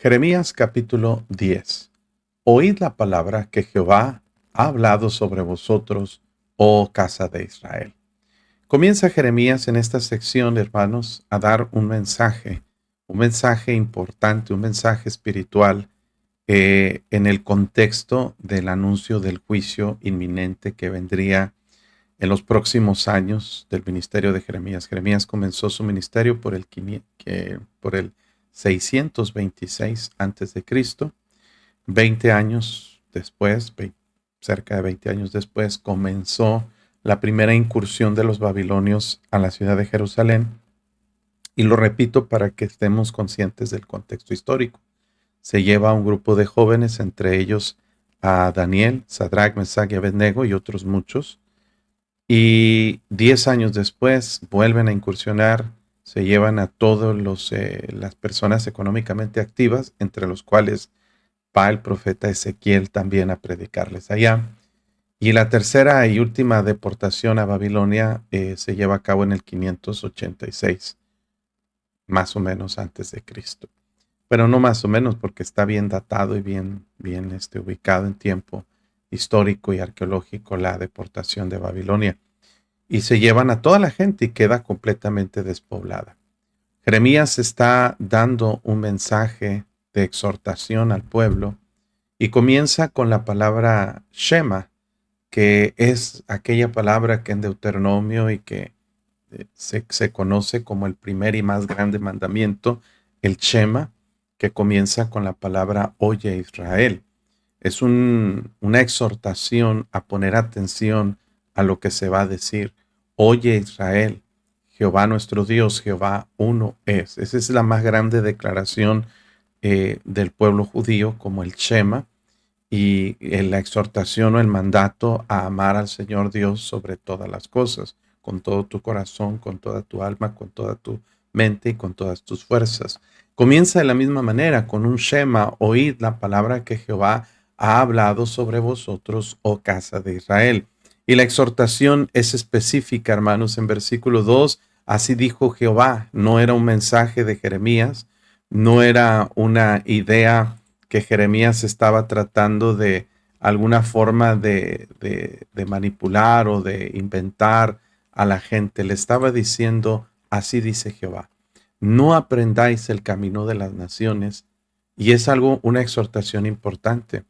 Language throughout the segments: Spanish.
Jeremías capítulo 10. Oíd la palabra que Jehová ha hablado sobre vosotros, oh casa de Israel. Comienza Jeremías en esta sección, hermanos, a dar un mensaje importante, un mensaje espiritual en el contexto del anuncio del juicio inminente que vendría en los próximos años del ministerio de Jeremías. Jeremías comenzó su ministerio por el 626 antes de Cristo. 20 años después, cerca de 20 años después, comenzó la primera incursión de los babilonios a la ciudad de Jerusalén. Y lo repito para que estemos conscientes del contexto histórico. Se lleva a un grupo de jóvenes, entre ellos a Daniel, Sadrach, Mesach y Abednego y otros muchos. Y 10 años después vuelven a incursionar, se llevan a todas las personas económicamente activas, entre los cuales va el profeta Ezequiel también a predicarles allá. Y la tercera y última deportación a Babilonia se lleva a cabo en el 586, más o menos antes de Cristo. Pero no más o menos, porque está bien datado y bien ubicado en tiempo histórico y arqueológico la deportación de Babilonia. Y se llevan a toda la gente y queda completamente despoblada. Jeremías está dando un mensaje de exhortación al pueblo y comienza con la palabra Shema, que es aquella palabra que en Deuteronomio y que se conoce como el primer y más grande mandamiento, el Shema, que comienza con la palabra Oye Israel. Es una exhortación a poner atención a lo que se va a decir. Oye Israel, Jehová nuestro Dios, Jehová uno es. Esa es la más grande declaración del pueblo judío, como el Shema, y la exhortación o el mandato a amar al Señor Dios sobre todas las cosas, con todo tu corazón, con toda tu alma, con toda tu mente y con todas tus fuerzas. Comienza de la misma manera con un Shema: oíd la palabra que Jehová ha hablado sobre vosotros, oh casa de Israel. Y la exhortación es específica, hermanos, en versículo 2, así dijo Jehová. No era un mensaje de Jeremías, no era una idea que Jeremías estaba tratando de alguna forma de manipular o de inventar a la gente. Le estaba diciendo, así dice Jehová: no aprendáis el camino de las naciones. Y es una exhortación importante,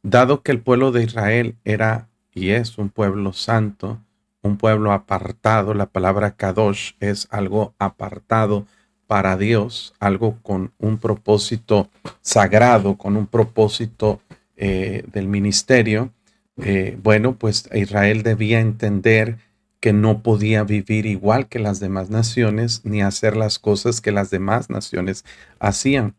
dado que el pueblo de Israel era y es un pueblo santo, un pueblo apartado. La palabra Kadosh es algo apartado para Dios, algo con un propósito sagrado, con un propósito del ministerio. Bueno, pues Israel debía entender que no podía vivir igual que las demás naciones, ni hacer las cosas que las demás naciones hacían.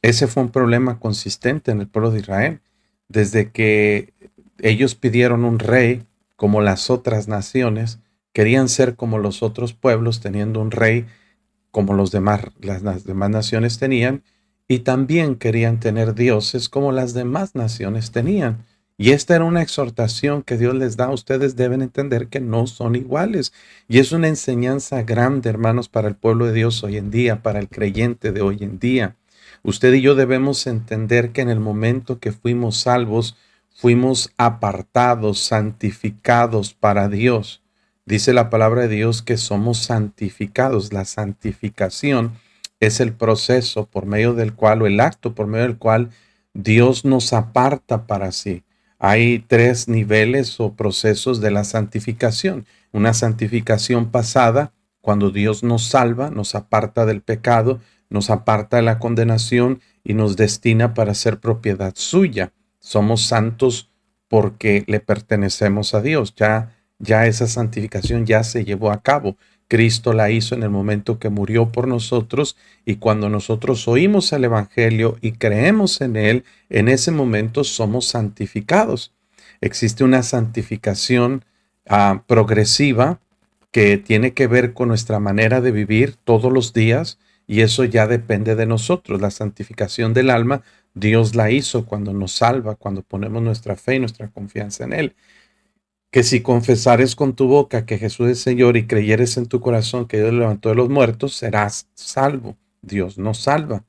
Ese fue un problema consistente en el pueblo de Israel. Desde que ellos pidieron un rey como las otras naciones, querían ser como los otros pueblos, teniendo un rey como las demás naciones tenían, y también querían tener dioses como las demás naciones tenían. Y esta era una exhortación que Dios les da. Ustedes deben entender que no son iguales. Y es una enseñanza grande, hermanos, para el pueblo de Dios hoy en día, para el creyente de hoy en día. Usted y yo debemos entender que en el momento que fuimos salvos, fuimos apartados, santificados para Dios. Dice la palabra de Dios que somos santificados. La santificación es el proceso por medio del cual, o el acto por medio del cual Dios nos aparta para sí. Hay 3 niveles o procesos de la santificación. Una santificación pasada, cuando Dios nos salva, nos aparta del pecado, nos aparta de la condenación y nos destina para ser propiedad suya. Somos santos porque le pertenecemos a Dios. Ya esa santificación ya se llevó a cabo. Cristo la hizo en el momento que murió por nosotros, y cuando nosotros oímos el Evangelio y creemos en él, en ese momento somos santificados. Existe una santificación progresiva que tiene que ver con nuestra manera de vivir todos los días, y eso ya depende de nosotros. La santificación del alma, Dios la hizo cuando nos salva, cuando ponemos nuestra fe y nuestra confianza en él. Que si confesares con tu boca que Jesús es Señor y creyeres en tu corazón que Dios lo levantó de los muertos, serás salvo. Dios nos salva.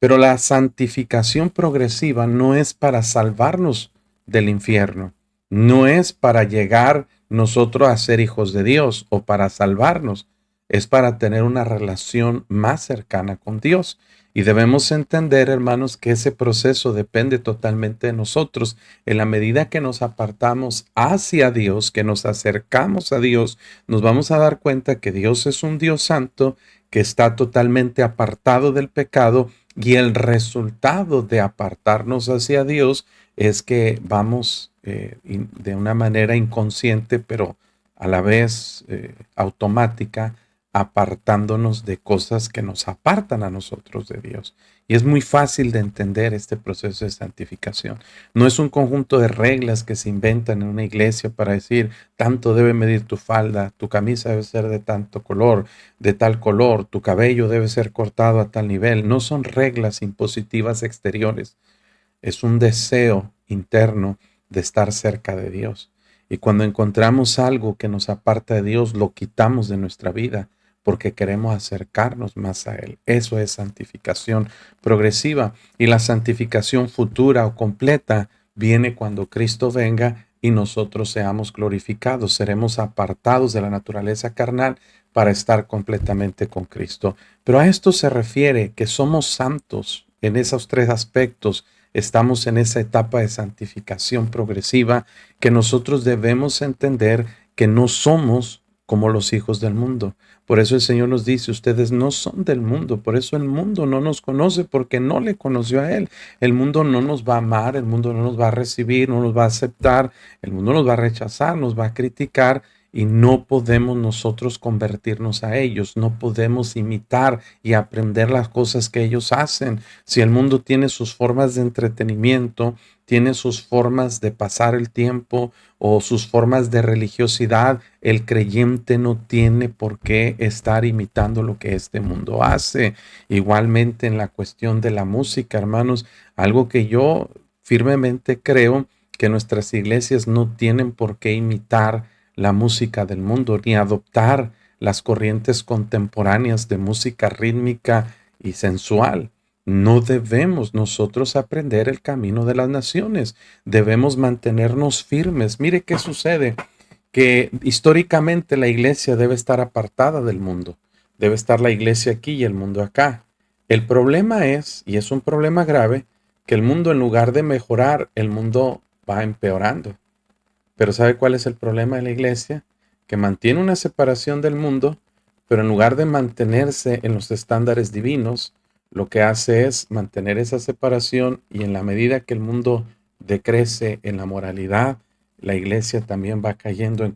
Pero la santificación progresiva no es para salvarnos del infierno, no es para llegar nosotros a ser hijos de Dios o para salvarnos, es para tener una relación más cercana con Dios. Y debemos entender, hermanos, que ese proceso depende totalmente de nosotros. En la medida que nos apartamos hacia Dios, que nos acercamos a Dios, nos vamos a dar cuenta que Dios es un Dios santo, que está totalmente apartado del pecado, y el resultado de apartarnos hacia Dios es que vamos de una manera inconsciente, pero a la vez automática, apartándonos de cosas que nos apartan a nosotros de Dios. Y es muy fácil de entender este proceso de santificación. No es un conjunto de reglas que se inventan en una iglesia para decir, tanto debe medir tu falda, tu camisa debe ser de tanto color, de tal color, tu cabello debe ser cortado a tal nivel. No son reglas impositivas exteriores. Es un deseo interno de estar cerca de Dios. Y cuando encontramos algo que nos aparta de Dios, lo quitamos de nuestra vida porque queremos acercarnos más a Él. Eso es santificación progresiva. Y la santificación futura o completa viene cuando Cristo venga y nosotros seamos glorificados. Seremos apartados de la naturaleza carnal para estar completamente con Cristo. Pero a esto se refiere que somos santos en esos tres aspectos. Estamos en esa etapa de santificación progresiva que nosotros debemos entender que no somos como los hijos del mundo. Por eso el Señor nos dice, ustedes no son del mundo, por eso el mundo no nos conoce porque no le conoció a Él. El mundo no nos va a amar, el mundo no nos va a recibir, no nos va a aceptar, el mundo nos va a rechazar, nos va a criticar y no podemos nosotros convertirnos a ellos, no podemos imitar y aprender las cosas que ellos hacen. Si el mundo tiene sus formas de entretenimiento, tiene sus formas de pasar el tiempo o sus formas de religiosidad, el creyente no tiene por qué estar imitando lo que este mundo hace. Igualmente en la cuestión de la música, hermanos, algo que yo firmemente creo que nuestras iglesias no tienen por qué imitar la música del mundo ni adoptar las corrientes contemporáneas de música rítmica y sensual. No debemos nosotros aprender el camino de las naciones. Debemos mantenernos firmes. Mire qué sucede, que históricamente la iglesia debe estar apartada del mundo. Debe estar la iglesia aquí y el mundo acá. El problema es, y es un problema grave, que el mundo en lugar de mejorar, el mundo va empeorando. Pero ¿sabe cuál es el problema de la iglesia? Que mantiene una separación del mundo, pero en lugar de mantenerse en los estándares divinos, lo que hace es mantener esa separación y en la medida que el mundo decrece en la moralidad, la iglesia también va cayendo de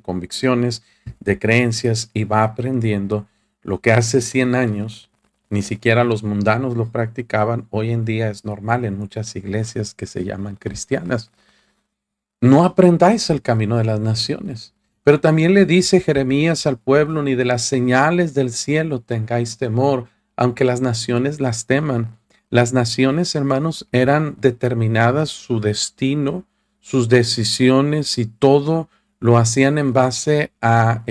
convicciones, de creencias y va aprendiendo lo que hace 100 años ni siquiera los mundanos lo practicaban. Hoy en día es normal en muchas iglesias que se llaman cristianas. No aprendáis el camino de las naciones. Pero también le dice Jeremías al pueblo, ni de las señales del cielo tengáis temor, aunque las naciones las teman. Las naciones, hermanos, eran determinadas, su destino, sus decisiones y todo lo hacían en base a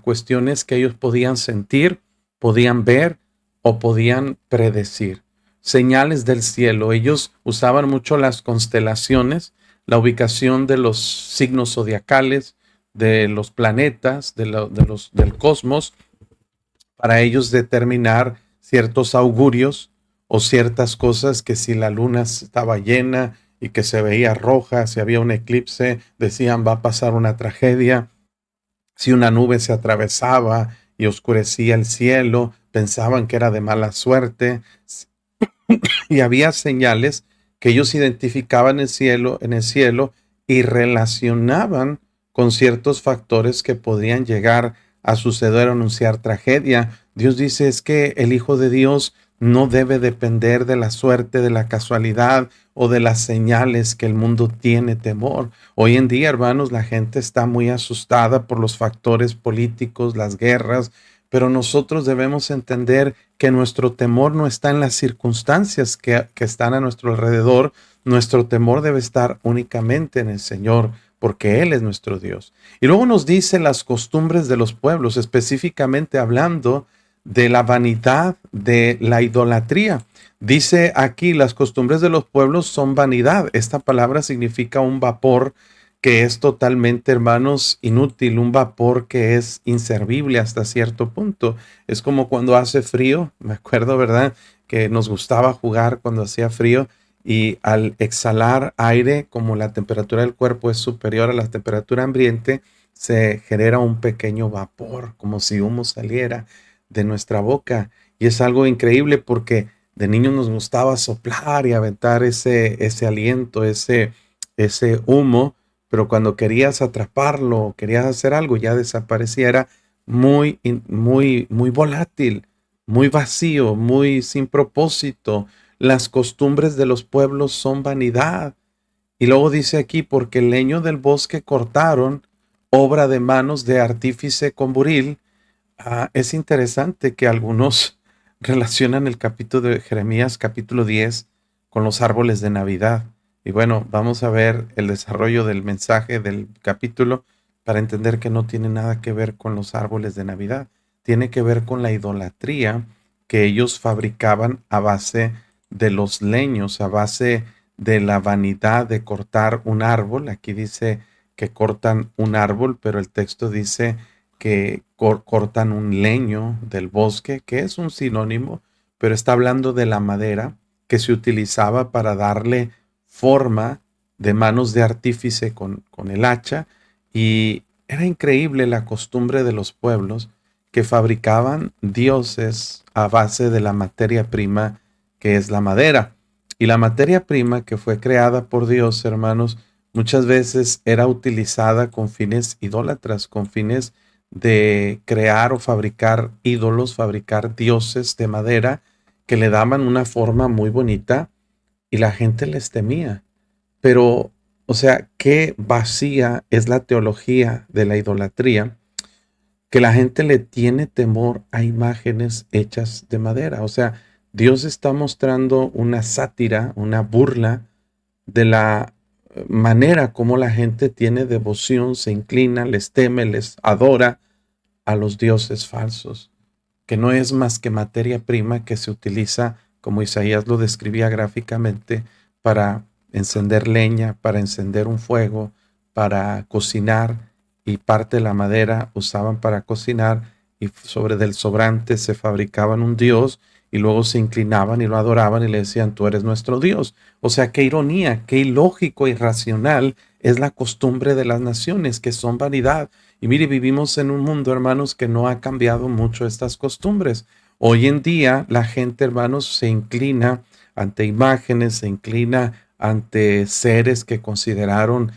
cuestiones que ellos podían sentir, podían ver o podían predecir. Señales del cielo. Ellos usaban mucho las constelaciones, la ubicación de los signos zodiacales, de los planetas, del cosmos, para ellos determinar ciertos augurios o ciertas cosas, que si la luna estaba llena y que se veía roja, si había un eclipse, decían va a pasar una tragedia. Si una nube se atravesaba y oscurecía el cielo, pensaban que era de mala suerte. Y había señales que ellos identificaban en el cielo y relacionaban con ciertos factores que podían llegar a suceder o anunciar tragedia. Dios dice es que el Hijo de Dios no debe depender de la suerte, de la casualidad o de las señales que el mundo tiene temor. Hoy en día, hermanos, la gente está muy asustada por los factores políticos, las guerras, pero nosotros debemos entender que nuestro temor no está en las circunstancias que están a nuestro alrededor. Nuestro temor debe estar únicamente en el Señor, porque Él es nuestro Dios. Y luego nos dice las costumbres de los pueblos, específicamente hablando de la vanidad, de la idolatría. Dice aquí, las costumbres de los pueblos son vanidad. Esta palabra significa un vapor que es totalmente, hermanos, inútil, un vapor que es inservible hasta cierto punto. Es como cuando hace frío, me acuerdo, ¿verdad? Que nos gustaba jugar cuando hacía frío y al exhalar aire, como la temperatura del cuerpo es superior a la temperatura ambiente, se genera un pequeño vapor, como si humo saliera de nuestra boca. Y es algo increíble porque de niños nos gustaba soplar y aventar ese aliento, ese humo, pero cuando querías atraparlo, querías hacer algo, ya desaparecía. Era muy volátil, muy vacío, muy sin propósito. Las costumbres de los pueblos son vanidad. Y luego dice aquí, porque el leño del bosque cortaron, obra de manos de artífice con buril. Es interesante que algunos relacionan el capítulo de Jeremías, capítulo 10, con los árboles de Navidad. Y bueno, vamos a ver el desarrollo del mensaje del capítulo para entender que no tiene nada que ver con los árboles de Navidad. Tiene que ver con la idolatría que ellos fabricaban a base de los leños, a base de la vanidad de cortar un árbol. Aquí dice que cortan un árbol, pero el texto dice que cortan un leño del bosque, que es un sinónimo, pero está hablando de la madera que se utilizaba para darle forma de manos de artífice con el hacha. Y era increíble la costumbre de los pueblos que fabricaban dioses a base de la materia prima que es la madera. Y la materia prima que fue creada por Dios, hermanos, muchas veces era utilizada con fines idólatras, con fines de crear o fabricar ídolos, fabricar dioses de madera que le daban una forma muy bonita y la gente les temía. Pero, o sea, qué vacía es la teología de la idolatría, que la gente le tiene temor a imágenes hechas de madera. O sea, Dios está mostrando una sátira, una burla de la manera como la gente tiene devoción, se inclina, les teme, les adora a los dioses falsos, que no es más que materia prima que se utiliza, como Isaías lo describía gráficamente, para encender leña, para encender un fuego, para cocinar, y parte de la madera usaban para cocinar, y sobre del sobrante se fabricaban un dios, y luego se inclinaban y lo adoraban y le decían, tú eres nuestro Dios. O sea, qué ironía, qué ilógico, irracional es la costumbre de las naciones, que son vanidad. Y mire, vivimos en un mundo, hermanos, que no ha cambiado mucho estas costumbres. Hoy en día la gente, hermanos, se inclina ante imágenes, se inclina ante seres que consideraron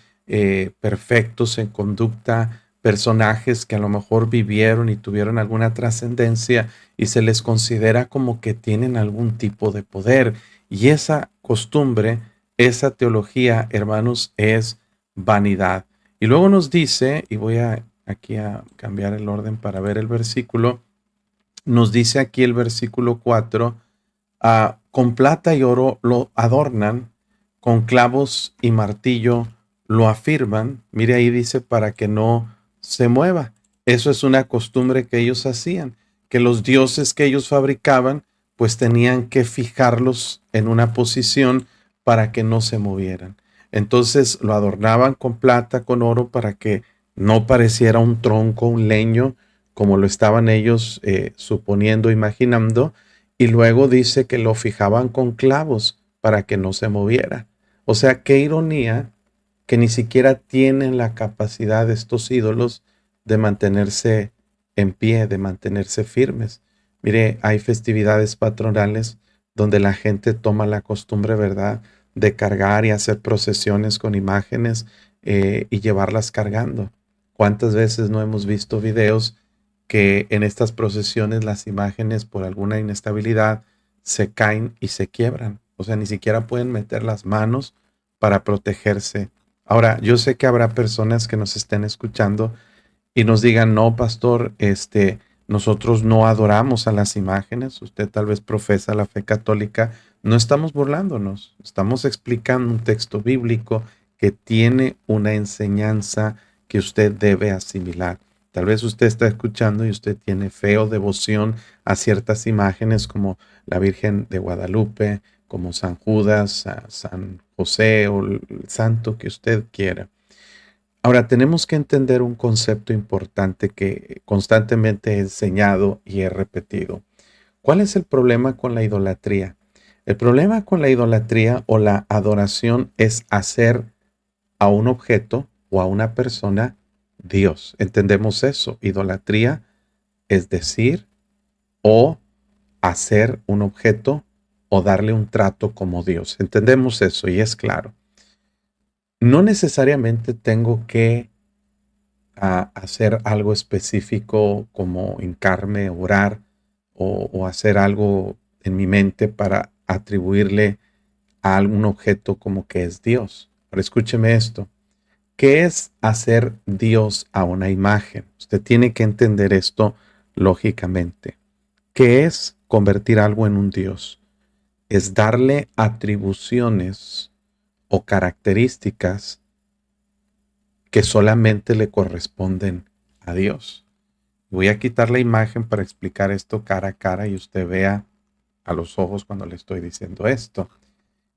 perfectos en conducta, personajes que a lo mejor vivieron y tuvieron alguna trascendencia y se les considera como que tienen algún tipo de poder. Y esa costumbre, esa teología, hermanos, es vanidad. Y luego nos dice, y voy aquí a cambiar el orden para ver el versículo, nos dice aquí el versículo 4, con plata y oro lo adornan, con clavos y martillo lo afirman. Mire ahí dice para que no se mueva. Eso es una costumbre que ellos hacían, que los dioses que ellos fabricaban, pues tenían que fijarlos en una posición para que no se movieran. Entonces lo adornaban con plata, con oro, para que no pareciera un tronco, un leño, como lo estaban ellos suponiendo, imaginando, y luego dice que lo fijaban con clavos para que no se moviera. O sea, qué ironía que ni siquiera tienen la capacidad de estos ídolos de mantenerse en pie, de mantenerse firmes. Mire, hay festividades patronales donde la gente toma la costumbre, ¿verdad?, de cargar y hacer procesiones con imágenes y llevarlas cargando. ¿Cuántas veces no hemos visto videos que en estas procesiones las imágenes por alguna inestabilidad se caen y se quiebran? O sea, ni siquiera pueden meter las manos para protegerse. Ahora, yo sé que habrá personas que nos estén escuchando y nos digan, no, pastor, nosotros no adoramos a las imágenes, usted tal vez profesa la fe católica, no estamos burlándonos, estamos explicando un texto bíblico que tiene una enseñanza que usted debe asimilar. Tal vez usted está escuchando y usted tiene fe o devoción a ciertas imágenes como la Virgen de Guadalupe, como San Judas, a San José o el santo que usted quiera. Ahora, tenemos que entender un concepto importante que constantemente he enseñado y he repetido. ¿Cuál es el problema con la idolatría? El problema con la idolatría o la adoración es hacer a un objeto o a una persona Dios. ¿Entendemos eso? Idolatría es decir o hacer un objeto o darle un trato como Dios. Entendemos eso y es claro. No necesariamente tengo que hacer algo específico como hincarme, orar o hacer algo en mi mente para atribuirle a algún objeto como que es Dios. Pero escúcheme esto. ¿Qué es hacer Dios a una imagen? Usted tiene que entender esto lógicamente. ¿Qué es convertir algo en un Dios? Es darle atribuciones o características que solamente le corresponden a Dios. Voy a quitar la imagen para explicar esto cara a cara y usted vea a los ojos cuando le estoy diciendo esto.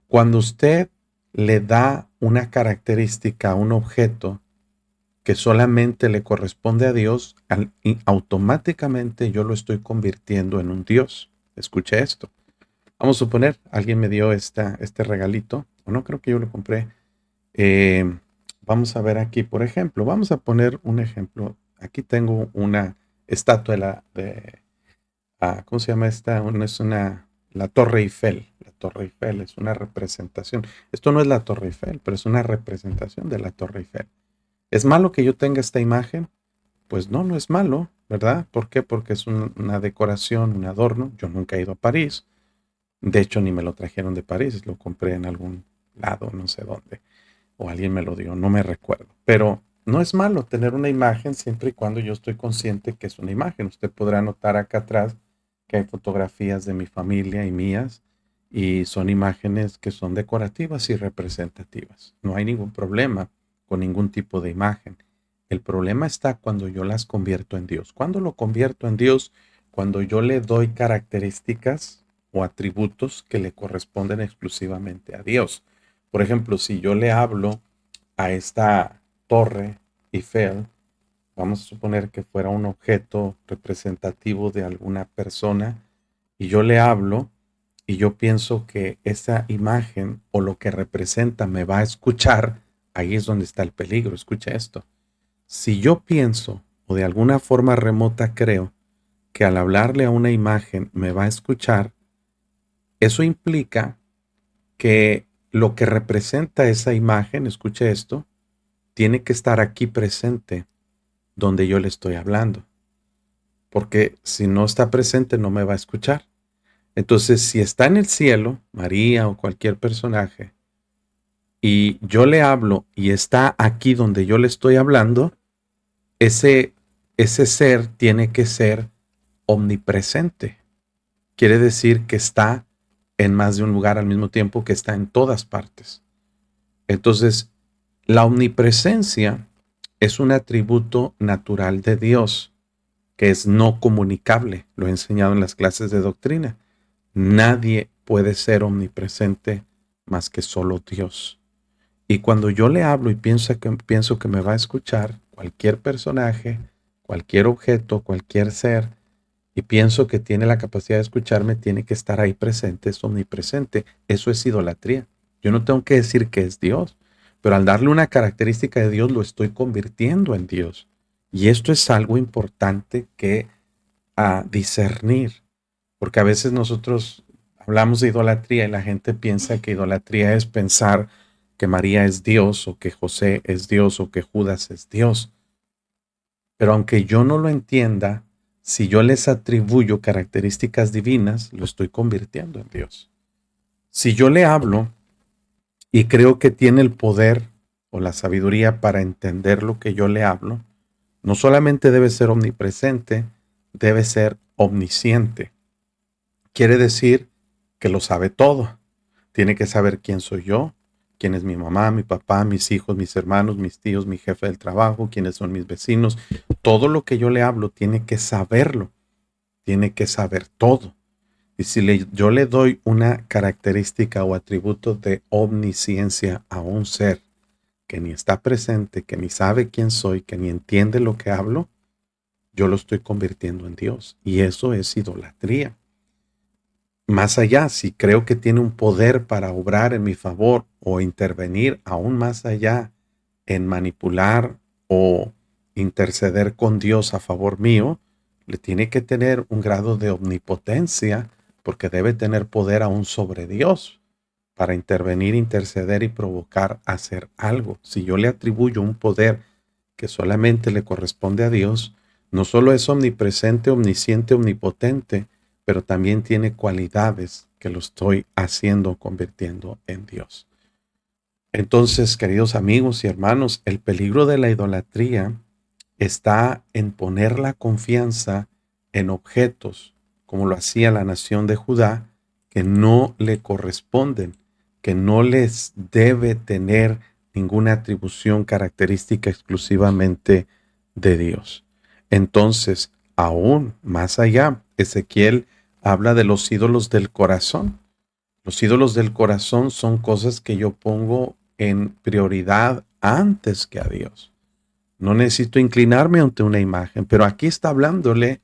Cuando usted le da una característica a un objeto que solamente le corresponde a Dios, y automáticamente yo lo estoy convirtiendo en un Dios. Escuche esto. Vamos a suponer, alguien me dio este regalito, o no creo que yo lo compré. Vamos a ver aquí, por ejemplo, vamos a poner un ejemplo. Aquí tengo una estatua ¿cómo se llama esta? La Torre Eiffel. La Torre Eiffel es una representación. Esto no es la Torre Eiffel, pero es una representación de la Torre Eiffel. ¿Es malo que yo tenga esta imagen? Pues no, no es malo, ¿verdad? ¿Por qué? Porque es una decoración, un adorno. Yo nunca he ido a París. De hecho, ni me lo trajeron de París. Lo compré en algún lado, no sé dónde. O alguien me lo dio, no me recuerdo. Pero no es malo tener una imagen siempre y cuando yo estoy consciente que es una imagen. Usted podrá notar acá atrás que hay fotografías de mi familia y mías y son imágenes que son decorativas y representativas. No hay ningún problema con ningún tipo de imagen. El problema está cuando yo las convierto en Dios. ¿Cuándo lo convierto en Dios? Cuando yo le doy características o atributos que le corresponden exclusivamente a Dios. Por ejemplo, si yo le hablo a esta torre Eiffel, vamos a suponer que fuera un objeto representativo de alguna persona, y yo le hablo y yo pienso que esa imagen o lo que representa me va a escuchar, ahí es donde está el peligro. Escucha esto. Si yo pienso o de alguna forma remota creo que al hablarle a una imagen me va a escuchar, eso implica que lo que representa esa imagen, escuche esto, tiene que estar aquí presente donde yo le estoy hablando. Porque si no está presente no me va a escuchar. Entonces, si está en el cielo, María o cualquier personaje, y yo le hablo y está aquí donde yo le estoy hablando, ese ser tiene que ser omnipresente. Quiere decir que está en más de un lugar al mismo tiempo, que está en todas partes. Entonces, la omnipresencia es un atributo natural de Dios, que es no comunicable. Lo he enseñado en las clases de doctrina. Nadie puede ser omnipresente más que solo Dios. Y cuando yo le hablo y pienso que me va a escuchar cualquier personaje, cualquier objeto, cualquier ser, y pienso que tiene la capacidad de escucharme, tiene que estar ahí presente, es omnipresente. Eso es idolatría. Yo no tengo que decir que es Dios, pero al darle una característica de Dios lo estoy convirtiendo en Dios. Y esto es algo importante que discernir, porque a veces nosotros hablamos de idolatría y la gente piensa que idolatría es pensar que María es Dios o que José es Dios o que Judas es Dios. Pero aunque yo no lo entienda, si yo les atribuyo características divinas, lo estoy convirtiendo en Dios. Si yo le hablo y creo que tiene el poder o la sabiduría para entender lo que yo le hablo, no solamente debe ser omnipresente, debe ser omnisciente. Quiere decir que lo sabe todo. Tiene que saber quién soy yo, quién es mi mamá, mi papá, mis hijos, mis hermanos, mis tíos, mi jefe del trabajo, quiénes son mis vecinos. todo lo que yo le hablo tiene que saberlo, tiene que saber todo. Y si yo le doy una característica o atributo de omnisciencia a un ser que ni está presente, que ni sabe quién soy, que ni entiende lo que hablo, yo lo estoy convirtiendo en Dios. Y eso es idolatría. Más allá, si creo que tiene un poder para obrar en mi favor o intervenir aún más allá en manipular o interceder con Dios a favor mío, le tiene que tener un grado de omnipotencia porque debe tener poder aún sobre Dios para intervenir, interceder y provocar hacer algo. Si yo le atribuyo un poder que solamente le corresponde a Dios, no solo es omnipresente, omnisciente, omnipotente, pero también tiene cualidades que lo estoy haciendo, convirtiendo en Dios. Entonces, queridos amigos y hermanos, el peligro de la idolatría está en poner la confianza en objetos, como lo hacía la nación de Judá, que no le corresponden, que no les debe tener ninguna atribución característica exclusivamente de Dios. Entonces, aún más allá, Ezequiel habla de los ídolos del corazón. Los ídolos del corazón son cosas que yo pongo en prioridad antes que a Dios. No necesito inclinarme ante una imagen, pero aquí está hablándole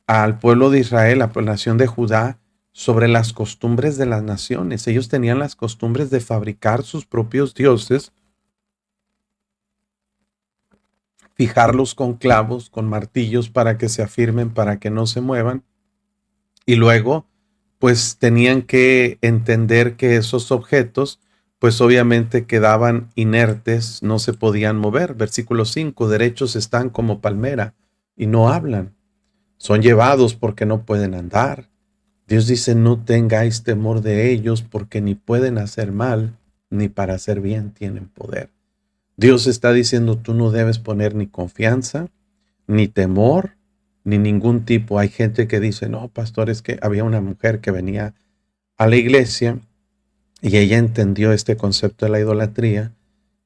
al pueblo de Israel, a la nación de Judá, sobre las costumbres de las naciones. Ellos tenían las costumbres de fabricar sus propios dioses, fijarlos con clavos, con martillos para que se afirmen, para que no se muevan. Y luego, pues tenían que entender que esos objetos, pues obviamente quedaban inertes, no se podían mover. Versículo 5, derechos están como palmera y no hablan. Son llevados porque no pueden andar. Dios dice, no tengáis temor de ellos porque ni pueden hacer mal, ni para hacer bien tienen poder. Dios está diciendo, tú no debes poner ni confianza, ni temor, ni ningún tipo. Hay gente que dice, no, pastor, es que había una mujer que venía a la iglesia y ella entendió este concepto de la idolatría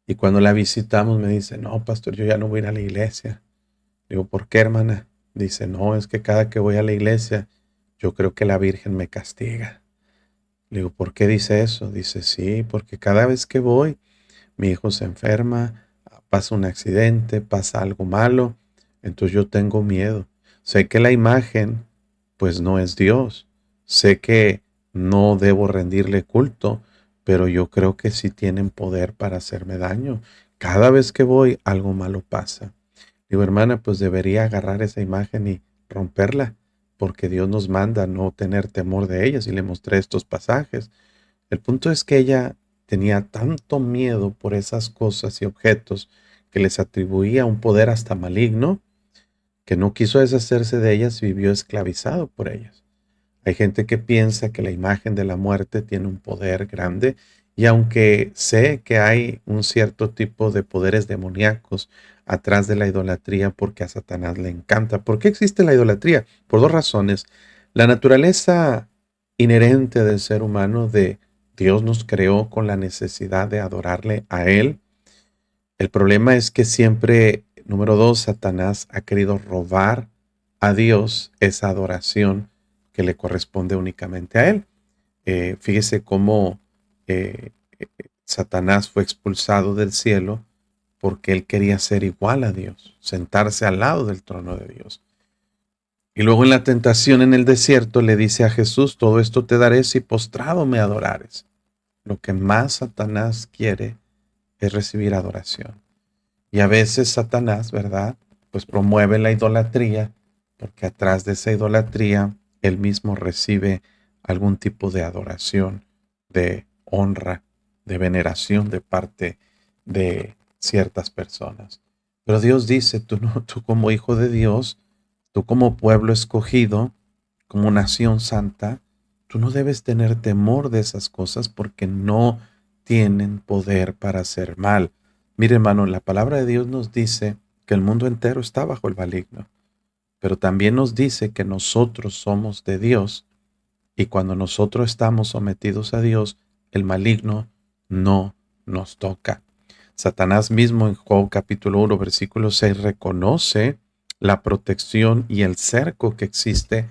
y cuando la visitamos me dice, no, pastor, yo ya no voy a ir a la iglesia. Digo, ¿por qué, hermana? Dice, no, es que cada que voy a la iglesia, yo creo que la Virgen me castiga. Le digo, ¿por qué dice eso? Dice, sí, porque cada vez que voy, mi hijo se enferma, pasa un accidente, pasa algo malo, entonces yo tengo miedo. Sé que la imagen, pues no es Dios. Sé que no debo rendirle culto, pero yo creo que sí tienen poder para hacerme daño. Cada vez que voy, algo malo pasa. Digo, hermana, pues debería agarrar esa imagen y romperla, porque Dios nos manda no tener temor de ellas y le mostré estos pasajes. El punto es que ella tenía tanto miedo por esas cosas y objetos que les atribuía un poder hasta maligno, que no quiso deshacerse de ellas y vivió esclavizado por ellas. Hay gente que piensa que la imagen de la muerte tiene un poder grande y aunque sé que hay un cierto tipo de poderes demoníacos atrás de la idolatría porque a Satanás le encanta. ¿Por qué existe la idolatría? Por dos razones. La naturaleza inherente del ser humano de Dios nos creó con la necesidad de adorarle a Él. El problema es que siempre, número dos, Satanás ha querido robar a Dios esa adoración que le corresponde únicamente a Él. Fíjese cómo eh, Satanás fue expulsado del cielo porque él quería ser igual a Dios, sentarse al lado del trono de Dios. Y luego en la tentación en el desierto le dice a Jesús, todo esto te daré si postrado me adorares. Lo que más Satanás quiere es recibir adoración. Y a veces Satanás, ¿verdad? Pues promueve la idolatría, porque atrás de esa idolatría él mismo recibe algún tipo de adoración, de honra, de veneración de parte de ciertas personas. Pero Dios dice, tú, no, tú como hijo de Dios, tú como pueblo escogido, como nación santa, tú no debes tener temor de esas cosas porque no tienen poder para hacer mal. Mire, hermano, la palabra de Dios nos dice que el mundo entero está bajo el maligno, pero también nos dice que nosotros somos de Dios y cuando nosotros estamos sometidos a Dios, el maligno no nos toca. Satanás mismo en Job capítulo 1, versículo 6 reconoce la protección y el cerco que existe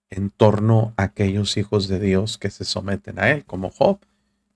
en torno a aquellos hijos de Dios que se someten a Él, como Job.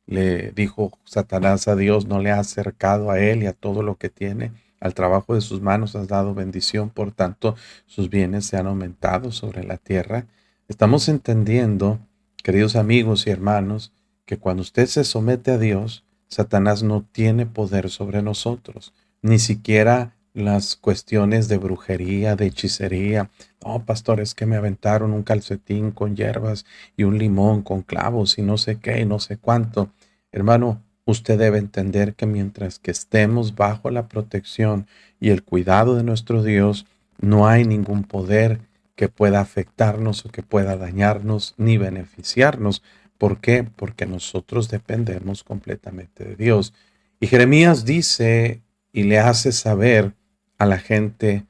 Le dijo Satanás a Dios: no le has acercado a Él y a todo lo que tiene. Al trabajo de sus manos has dado bendición, por tanto sus bienes se han aumentado sobre la tierra. Estamos entendiendo, queridos amigos y hermanos, que cuando usted se somete a Dios, Satanás no tiene poder sobre nosotros, ni siquiera las cuestiones de brujería, de hechicería. No, pastor, es que me aventaron un calcetín con hierbas y un limón con clavos y no sé qué y no sé cuánto. Hermano, usted debe entender que mientras que estemos bajo la protección y el cuidado de nuestro Dios, no hay ningún poder que pueda afectarnos o que pueda dañarnos ni beneficiarnos. ¿Por qué? Porque nosotros dependemos completamente de Dios. Y Jeremías dice y le hace saber a la gente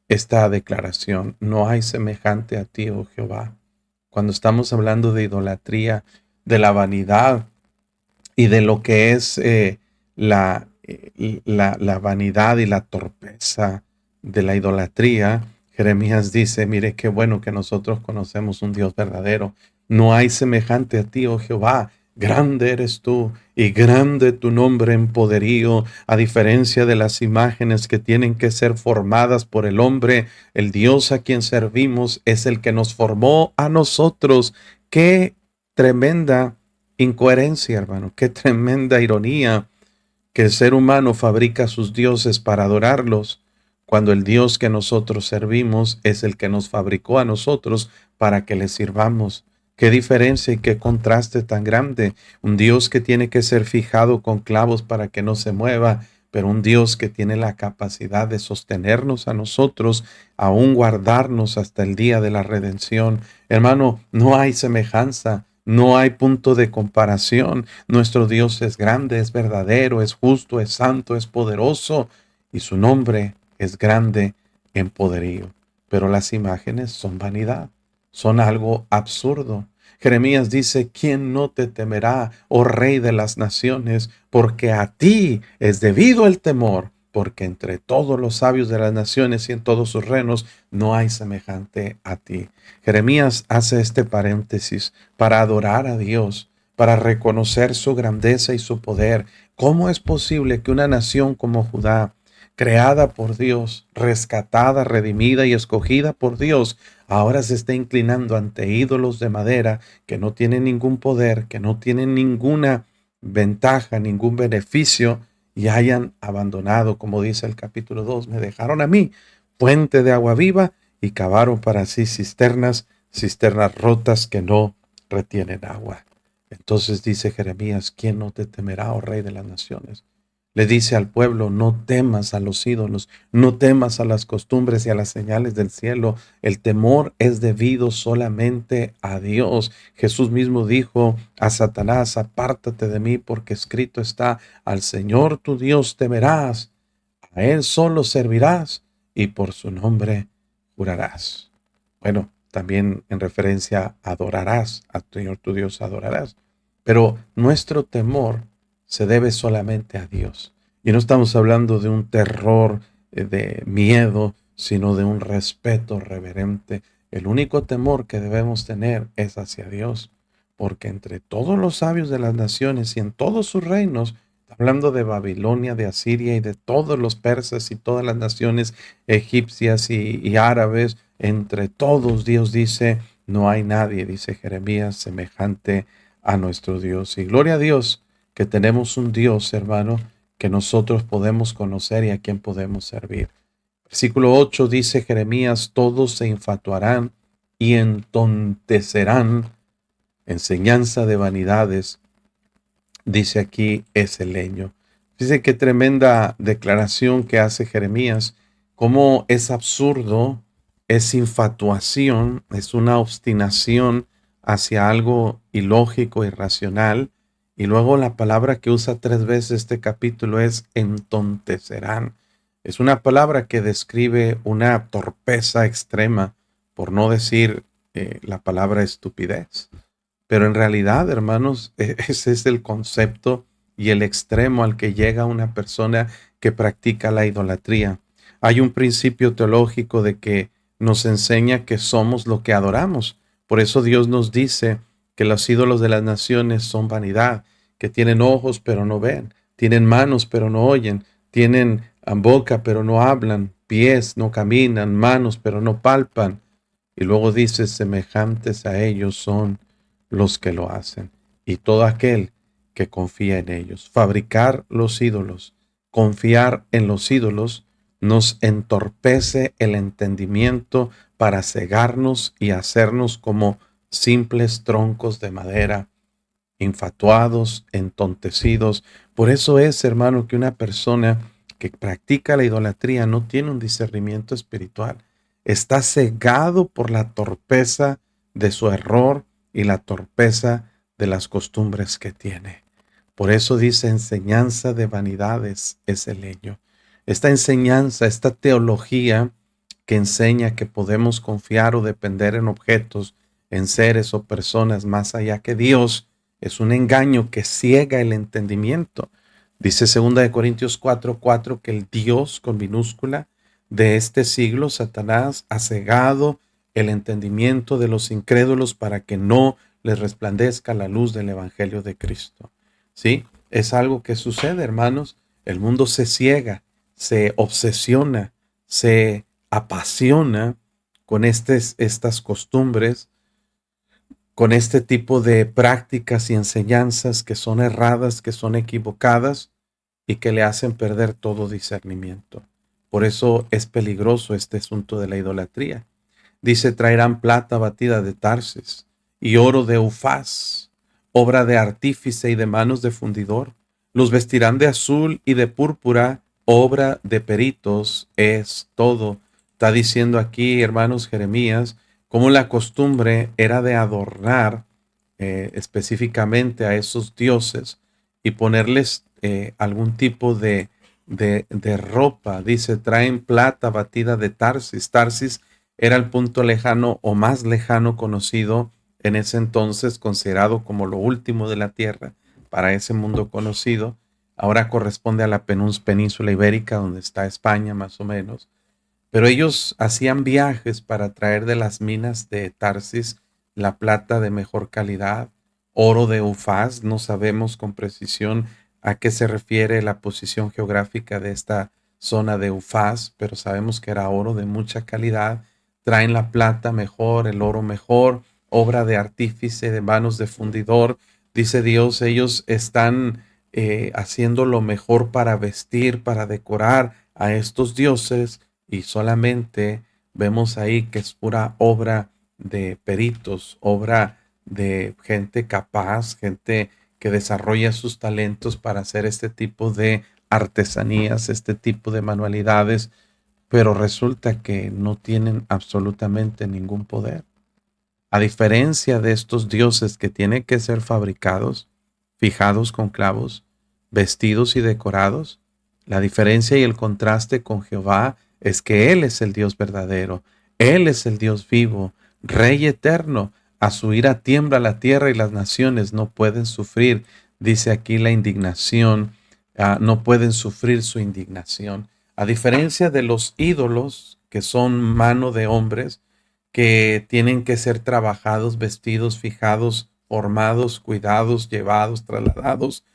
esta declaración: no hay semejante a ti, oh Jehová. Cuando estamos hablando de idolatría, de la vanidad y de lo que es la vanidad y la torpeza de la idolatría, Jeremías dice: mire qué bueno que nosotros conocemos un Dios verdadero. No hay semejante a ti, oh Jehová. Grande eres tú y grande tu nombre en poderío, a diferencia de las imágenes que tienen que ser formadas por el hombre. El Dios a quien servimos es el que nos formó a nosotros. Qué tremenda incoherencia, hermano, qué tremenda ironía que el ser humano fabrica sus dioses para adorarlos, cuando el Dios que nosotros servimos es el que nos fabricó a nosotros para que le sirvamos. Qué diferencia y qué contraste tan grande. Un Dios que tiene que ser fijado con clavos para que no se mueva, pero un Dios que tiene la capacidad de sostenernos a nosotros, aún guardarnos hasta el día de la redención. Hermano, no hay semejanza. No hay punto de comparación. Nuestro Dios es grande, es verdadero, es justo, es santo, es poderoso, y su nombre es grande en poderío. Pero las imágenes son vanidad, son algo absurdo. Jeremías dice: ¿quién no te temerá, oh Rey de las naciones? Porque a ti es debido el temor, porque entre todos los sabios de las naciones y en todos sus reinos no hay semejante a ti. Jeremías hace este paréntesis para adorar a Dios, para reconocer su grandeza y su poder. ¿Cómo es posible que una nación como Judá, creada por Dios, rescatada, redimida y escogida por Dios, ahora se esté inclinando ante ídolos de madera que no tienen ningún poder, que no tienen ninguna ventaja, ningún beneficio, y hayan abandonado, como dice el capítulo 2, me dejaron a mí, fuente de agua viva, y cavaron para sí cisternas, cisternas rotas que no retienen agua? Entonces dice Jeremías: ¿quién no te temerá, oh Rey de las naciones? Le dice al pueblo: no temas a los ídolos, no temas a las costumbres y a las señales del cielo. El temor es debido solamente a Dios. Jesús mismo dijo a Satanás: apártate de mí, porque escrito está: al Señor tu Dios temerás, a Él solo servirás y por su nombre jurarás. Bueno, también en referencia adorarás, a tu Señor tu Dios adorarás. Pero nuestro temor se debe solamente a Dios. Y no estamos hablando de un terror, de miedo, sino de un respeto reverente. El único temor que debemos tener es hacia Dios, porque entre todos los sabios de las naciones y en todos sus reinos, hablando de Babilonia, de Asiria y de todos los persas y todas las naciones egipcias y árabes, entre todos Dios dice: no hay nadie, dice Jeremías, semejante a nuestro Dios. Y gloria a Dios que tenemos un Dios, hermano, que nosotros podemos conocer y a quien podemos servir. Versículo 8 dice Jeremías: todos se infatuarán y entontecerán, enseñanza de vanidades, dice aquí, es el leño. Dice qué tremenda declaración que hace Jeremías, cómo es absurdo, es infatuación, es una obstinación hacia algo ilógico, irracional. Y luego la palabra que usa 3 veces este capítulo es entontecerán. Es una palabra que describe una torpeza extrema, por no decir la palabra estupidez. Pero en realidad, hermanos, ese es el concepto y el extremo al que llega una persona que practica la idolatría. Hay un principio teológico de que nos enseña que somos lo que adoramos. Por eso Dios nos dice que los ídolos de las naciones son vanidad, que tienen ojos pero no ven, tienen manos pero no oyen, tienen boca pero no hablan, pies no caminan, manos pero no palpan. Y luego dice, semejantes a ellos son los que lo hacen. Y todo aquel que confía en ellos. Fabricar los ídolos, confiar en los ídolos, nos entorpece el entendimiento para cegarnos y hacernos como simples troncos de madera, infatuados, entontecidos. Por eso es, hermano, que una persona que practica la idolatría no tiene un discernimiento espiritual. Está cegado por la torpeza de su error y la torpeza de las costumbres que tiene. Por eso dice, enseñanza de vanidades es el leño. Esta enseñanza, esta teología que enseña que podemos confiar o depender en objetos, en seres o personas más allá que Dios, es un engaño que ciega el entendimiento. Dice 2 Corintios 4:4 que el Dios con minúscula de este siglo, Satanás, ha cegado el entendimiento de los incrédulos para que no les resplandezca la luz del Evangelio de Cristo. ¿Sí? Es algo que sucede, hermanos. El mundo se ciega, se obsesiona, se apasiona con estas costumbres, con este tipo de prácticas y enseñanzas que son erradas, que son equivocadas y que le hacen perder todo discernimiento. Por eso es peligroso este asunto de la idolatría. Dice, traerán plata batida de Tarsis y oro de Ufaz, obra de artífice y de manos de fundidor. Los vestirán de azul y de púrpura, obra de peritos es todo. Está diciendo aquí, hermanos, Jeremías, cómo la costumbre era de adornar específicamente a esos dioses y ponerles algún tipo de ropa. Dice, traen plata batida de Tarsis. Tarsis era el punto lejano o más lejano conocido en ese entonces, considerado como lo último de la tierra para ese mundo conocido. Ahora corresponde a la península ibérica, donde está España más o menos. Pero ellos hacían viajes para traer de las minas de Tarsis la plata de mejor calidad, oro de Ufaz. No sabemos con precisión a qué se refiere la posición geográfica de esta zona de Ufaz, pero sabemos que era oro de mucha calidad. Traen la plata mejor, el oro mejor, obra de artífice, de manos de fundidor. Dice Dios, ellos están haciendo lo mejor para vestir, para decorar a estos dioses, y solamente vemos ahí que es pura obra de peritos, obra de gente capaz, gente que desarrolla sus talentos para hacer este tipo de artesanías, este tipo de manualidades, pero resulta que no tienen absolutamente ningún poder. A diferencia de estos dioses que tienen que ser fabricados, fijados con clavos, vestidos y decorados, la diferencia y el contraste con Jehová es que Él es el Dios verdadero, Él es el Dios vivo, Rey eterno. A su ira tiembla la tierra y las naciones no pueden sufrir, dice aquí la indignación, no pueden sufrir su indignación. A diferencia de los ídolos, que son mano de hombres, que tienen que ser trabajados, vestidos, fijados, formados, cuidados, llevados, trasladados.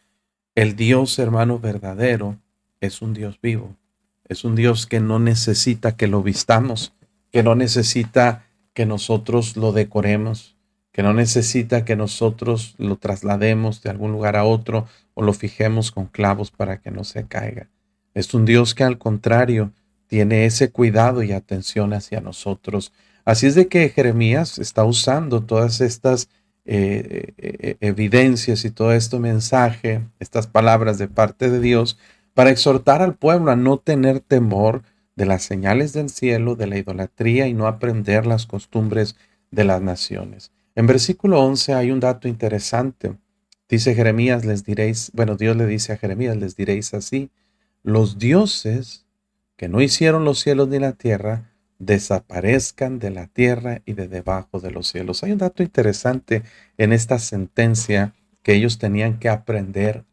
El Dios, hermano, verdadero es un Dios vivo. Es un Dios que no necesita que lo vistamos, que no necesita que nosotros lo decoremos, que no necesita que nosotros lo traslademos de algún lugar a otro o lo fijemos con clavos para que no se caiga. Es un Dios que al contrario tiene ese cuidado y atención hacia nosotros. Así es de que Jeremías está usando todas estas evidencias y todo este mensaje, estas palabras de parte de Dios, para exhortar al pueblo a no tener temor de las señales del cielo, de la idolatría y no aprender las costumbres de las naciones. En versículo 11 hay un dato interesante. Dice Jeremías, les diréis, bueno, Dios le dice a Jeremías, les diréis así, los dioses que no hicieron los cielos ni la tierra, desaparezcan de la tierra y de debajo de los cielos. Hay un dato interesante en esta sentencia que ellos tenían que aprender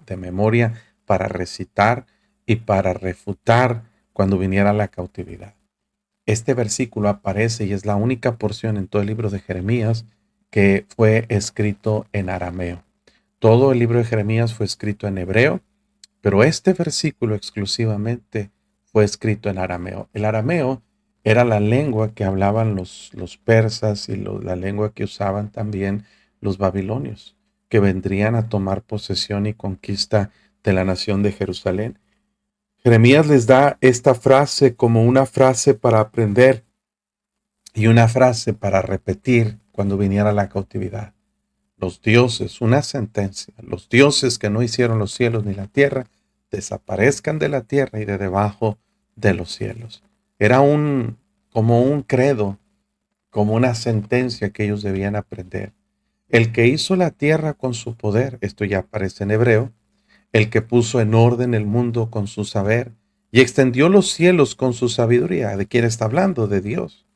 de memoria para recitar y para refutar cuando viniera la cautividad. Este versículo aparece y es la única porción en todo el libro de Jeremías que fue escrito en arameo. Todo el libro de Jeremías fue escrito en hebreo, pero este versículo exclusivamente fue escrito en arameo. El arameo era la lengua que hablaban los persas y la lengua que usaban también los babilonios, que vendrían a tomar posesión y conquista de la nación de Jerusalén. Jeremías les da esta frase como una frase para aprender y una frase para repetir cuando viniera la cautividad. Los dioses, una sentencia, los dioses que no hicieron los cielos ni la tierra, desaparezcan de la tierra y de debajo de los cielos. Era como un credo, como una sentencia que ellos debían aprender. El que hizo la tierra con su poder, esto ya aparece en hebreo, el que puso en orden el mundo con su saber y extendió los cielos con su sabiduría. ¿De quién está hablando? De Dios.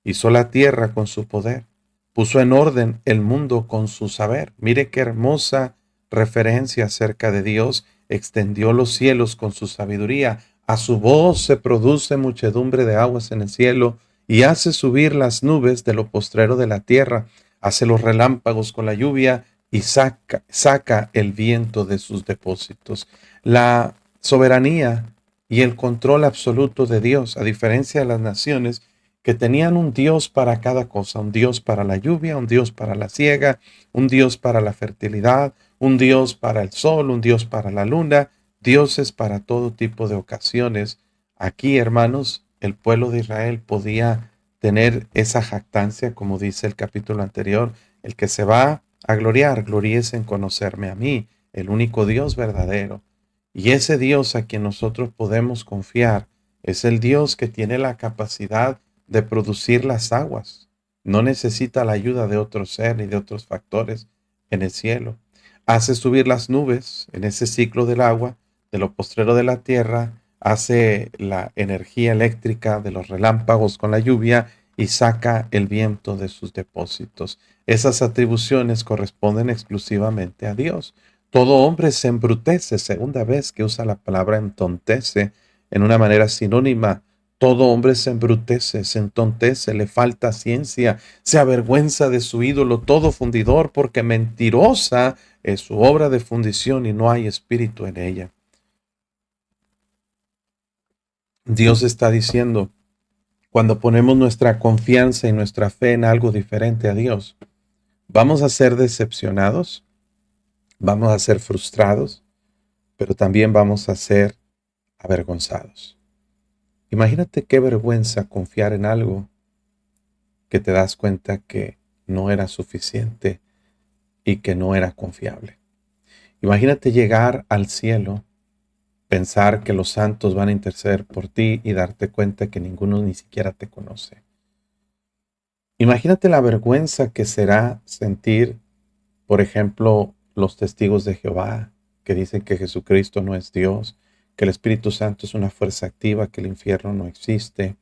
Hizo la tierra con su poder, puso en orden el mundo con su saber. Mire qué hermosa referencia acerca de Dios. Extendió los cielos con su sabiduría. A su voz se produce muchedumbre de aguas en el cielo y hace subir las nubes de lo postrero de la tierra. Hace los relámpagos con la lluvia y saca el viento de sus depósitos. La soberanía y el control absoluto de Dios, a diferencia de las naciones, que tenían un Dios para cada cosa, un Dios para la lluvia, un Dios para la siega, un Dios para la fertilidad, un Dios para el sol, un Dios para la luna, dioses para todo tipo de ocasiones. Aquí, hermanos, el pueblo de Israel podía tener esa jactancia, como dice el capítulo anterior, el que se va a gloriar, gloríese en conocerme a mí, el único Dios verdadero. Y ese Dios a quien nosotros podemos confiar es el Dios que tiene la capacidad de producir las aguas. No necesita la ayuda de otro ser ni de otros factores en el cielo. Hace subir las nubes en ese ciclo del agua, de lo postrero de la tierra, hace la energía eléctrica de los relámpagos con la lluvia y saca el viento de sus depósitos. Esas atribuciones corresponden exclusivamente a Dios. Todo hombre se embrutece, segunda vez que usa la palabra entontece en una manera sinónima. Todo hombre se embrutece, se entontece, le falta ciencia, se avergüenza de su ídolo, todo fundidor, porque mentirosa es su obra de fundición y no hay espíritu en ella. Dios está diciendo, cuando ponemos nuestra confianza y nuestra fe en algo diferente a Dios, vamos a ser decepcionados, vamos a ser frustrados, pero también vamos a ser avergonzados. Imagínate qué vergüenza confiar en algo que te das cuenta que no era suficiente y que no era confiable. Imagínate llegar al cielo, pensar que los santos van a interceder por ti y darte cuenta que ninguno ni siquiera te conoce. Imagínate la vergüenza que será sentir, por ejemplo, los testigos de Jehová que dicen que Jesucristo no es Dios, que el Espíritu Santo es una fuerza activa, que el infierno no existe,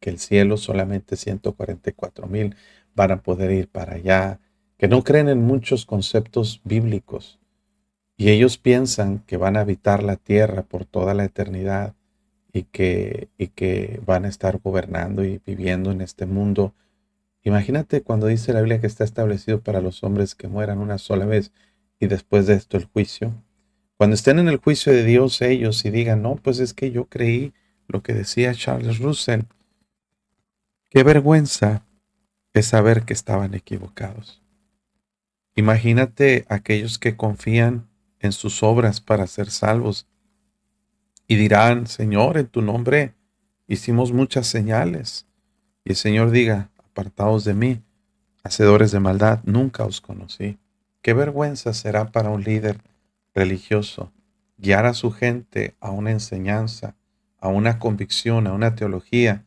que el cielo solamente 144,000 van a poder ir para allá, que no creen en muchos conceptos bíblicos y ellos piensan que van a habitar la tierra por toda la eternidad y que van a estar gobernando y viviendo en este mundo. Imagínate cuando dice la Biblia que está establecido para los hombres que mueran una sola vez y después de esto el juicio. Cuando estén en el juicio de Dios ellos y digan, no, pues es que yo creí lo que decía Charles Russell. Qué vergüenza es saber que estaban equivocados. Imagínate aquellos que confían en sus obras para ser salvos y dirán, Señor, en tu nombre hicimos muchas señales. Y el Señor diga, apartaos de mí, hacedores de maldad, nunca os conocí. Qué vergüenza será para un líder religioso guiar a su gente a una enseñanza, a una convicción, a una teología,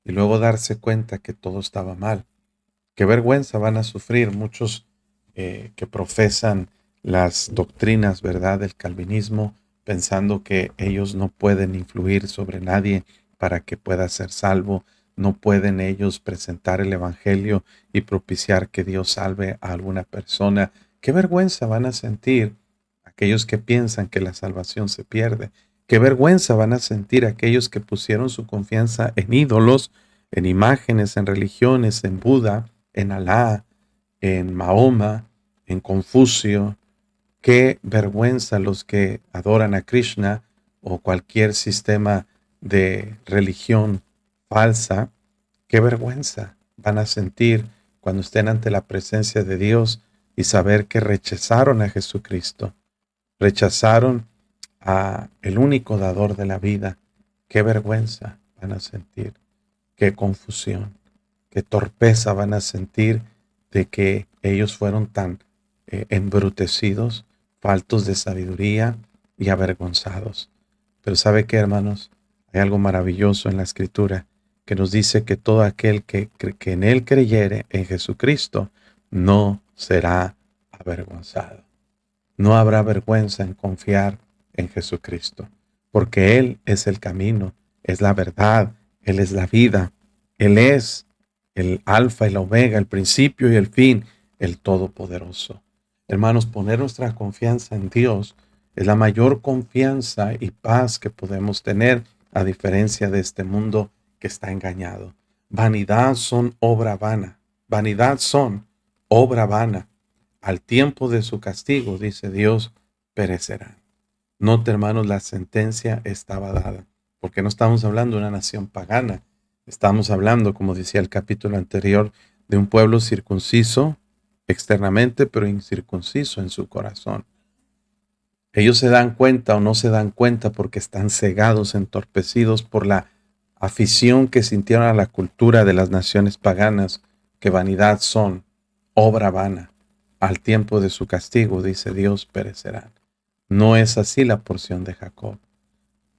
y luego darse cuenta que todo estaba mal. Qué vergüenza van a sufrir muchos que profesan las doctrinas, ¿verdad?, del calvinismo, pensando que ellos no pueden influir sobre nadie para que pueda ser salvo, no pueden ellos presentar el evangelio y propiciar que Dios salve a alguna persona. Qué vergüenza van a sentir aquellos que piensan que la salvación se pierde. Qué vergüenza van a sentir aquellos que pusieron su confianza en ídolos, en imágenes, en religiones, en Buda, en Alá, en Mahoma, en Confucio. Qué vergüenza los que adoran a Krishna o cualquier sistema de religión falsa. Qué vergüenza van a sentir cuando estén ante la presencia de Dios y saber que rechazaron a Jesucristo, rechazaron a el único dador de la vida. Qué vergüenza van a sentir, qué confusión, qué torpeza van a sentir de que ellos fueron tan embrutecidos, faltos de sabiduría y avergonzados. Pero ¿sabe qué, hermanos? Hay algo maravilloso en la Escritura que nos dice que todo aquel que en Él creyere, en Jesucristo, no será avergonzado. No habrá vergüenza en confiar en Jesucristo, porque Él es el camino, es la verdad, Él es la vida, Él es el alfa y la omega, el principio y el fin, el todopoderoso. Hermanos, poner nuestra confianza en Dios es la mayor confianza y paz que podemos tener, a diferencia de este mundo que está engañado. Vanidad son obra vana, vanidad son obra vana. Al tiempo de su castigo, dice Dios, perecerán. Note, hermanos, la sentencia estaba dada, porque no estamos hablando de una nación pagana. Estamos hablando, como decía el capítulo anterior, de un pueblo circunciso externamente, pero incircunciso en su corazón. Ellos se dan cuenta o no se dan cuenta porque están cegados, entorpecidos por la afición que sintieron a la cultura de las naciones paganas, que vanidad son, obra vana. Al tiempo de su castigo, dice Dios, perecerán. No es así la porción de Jacob,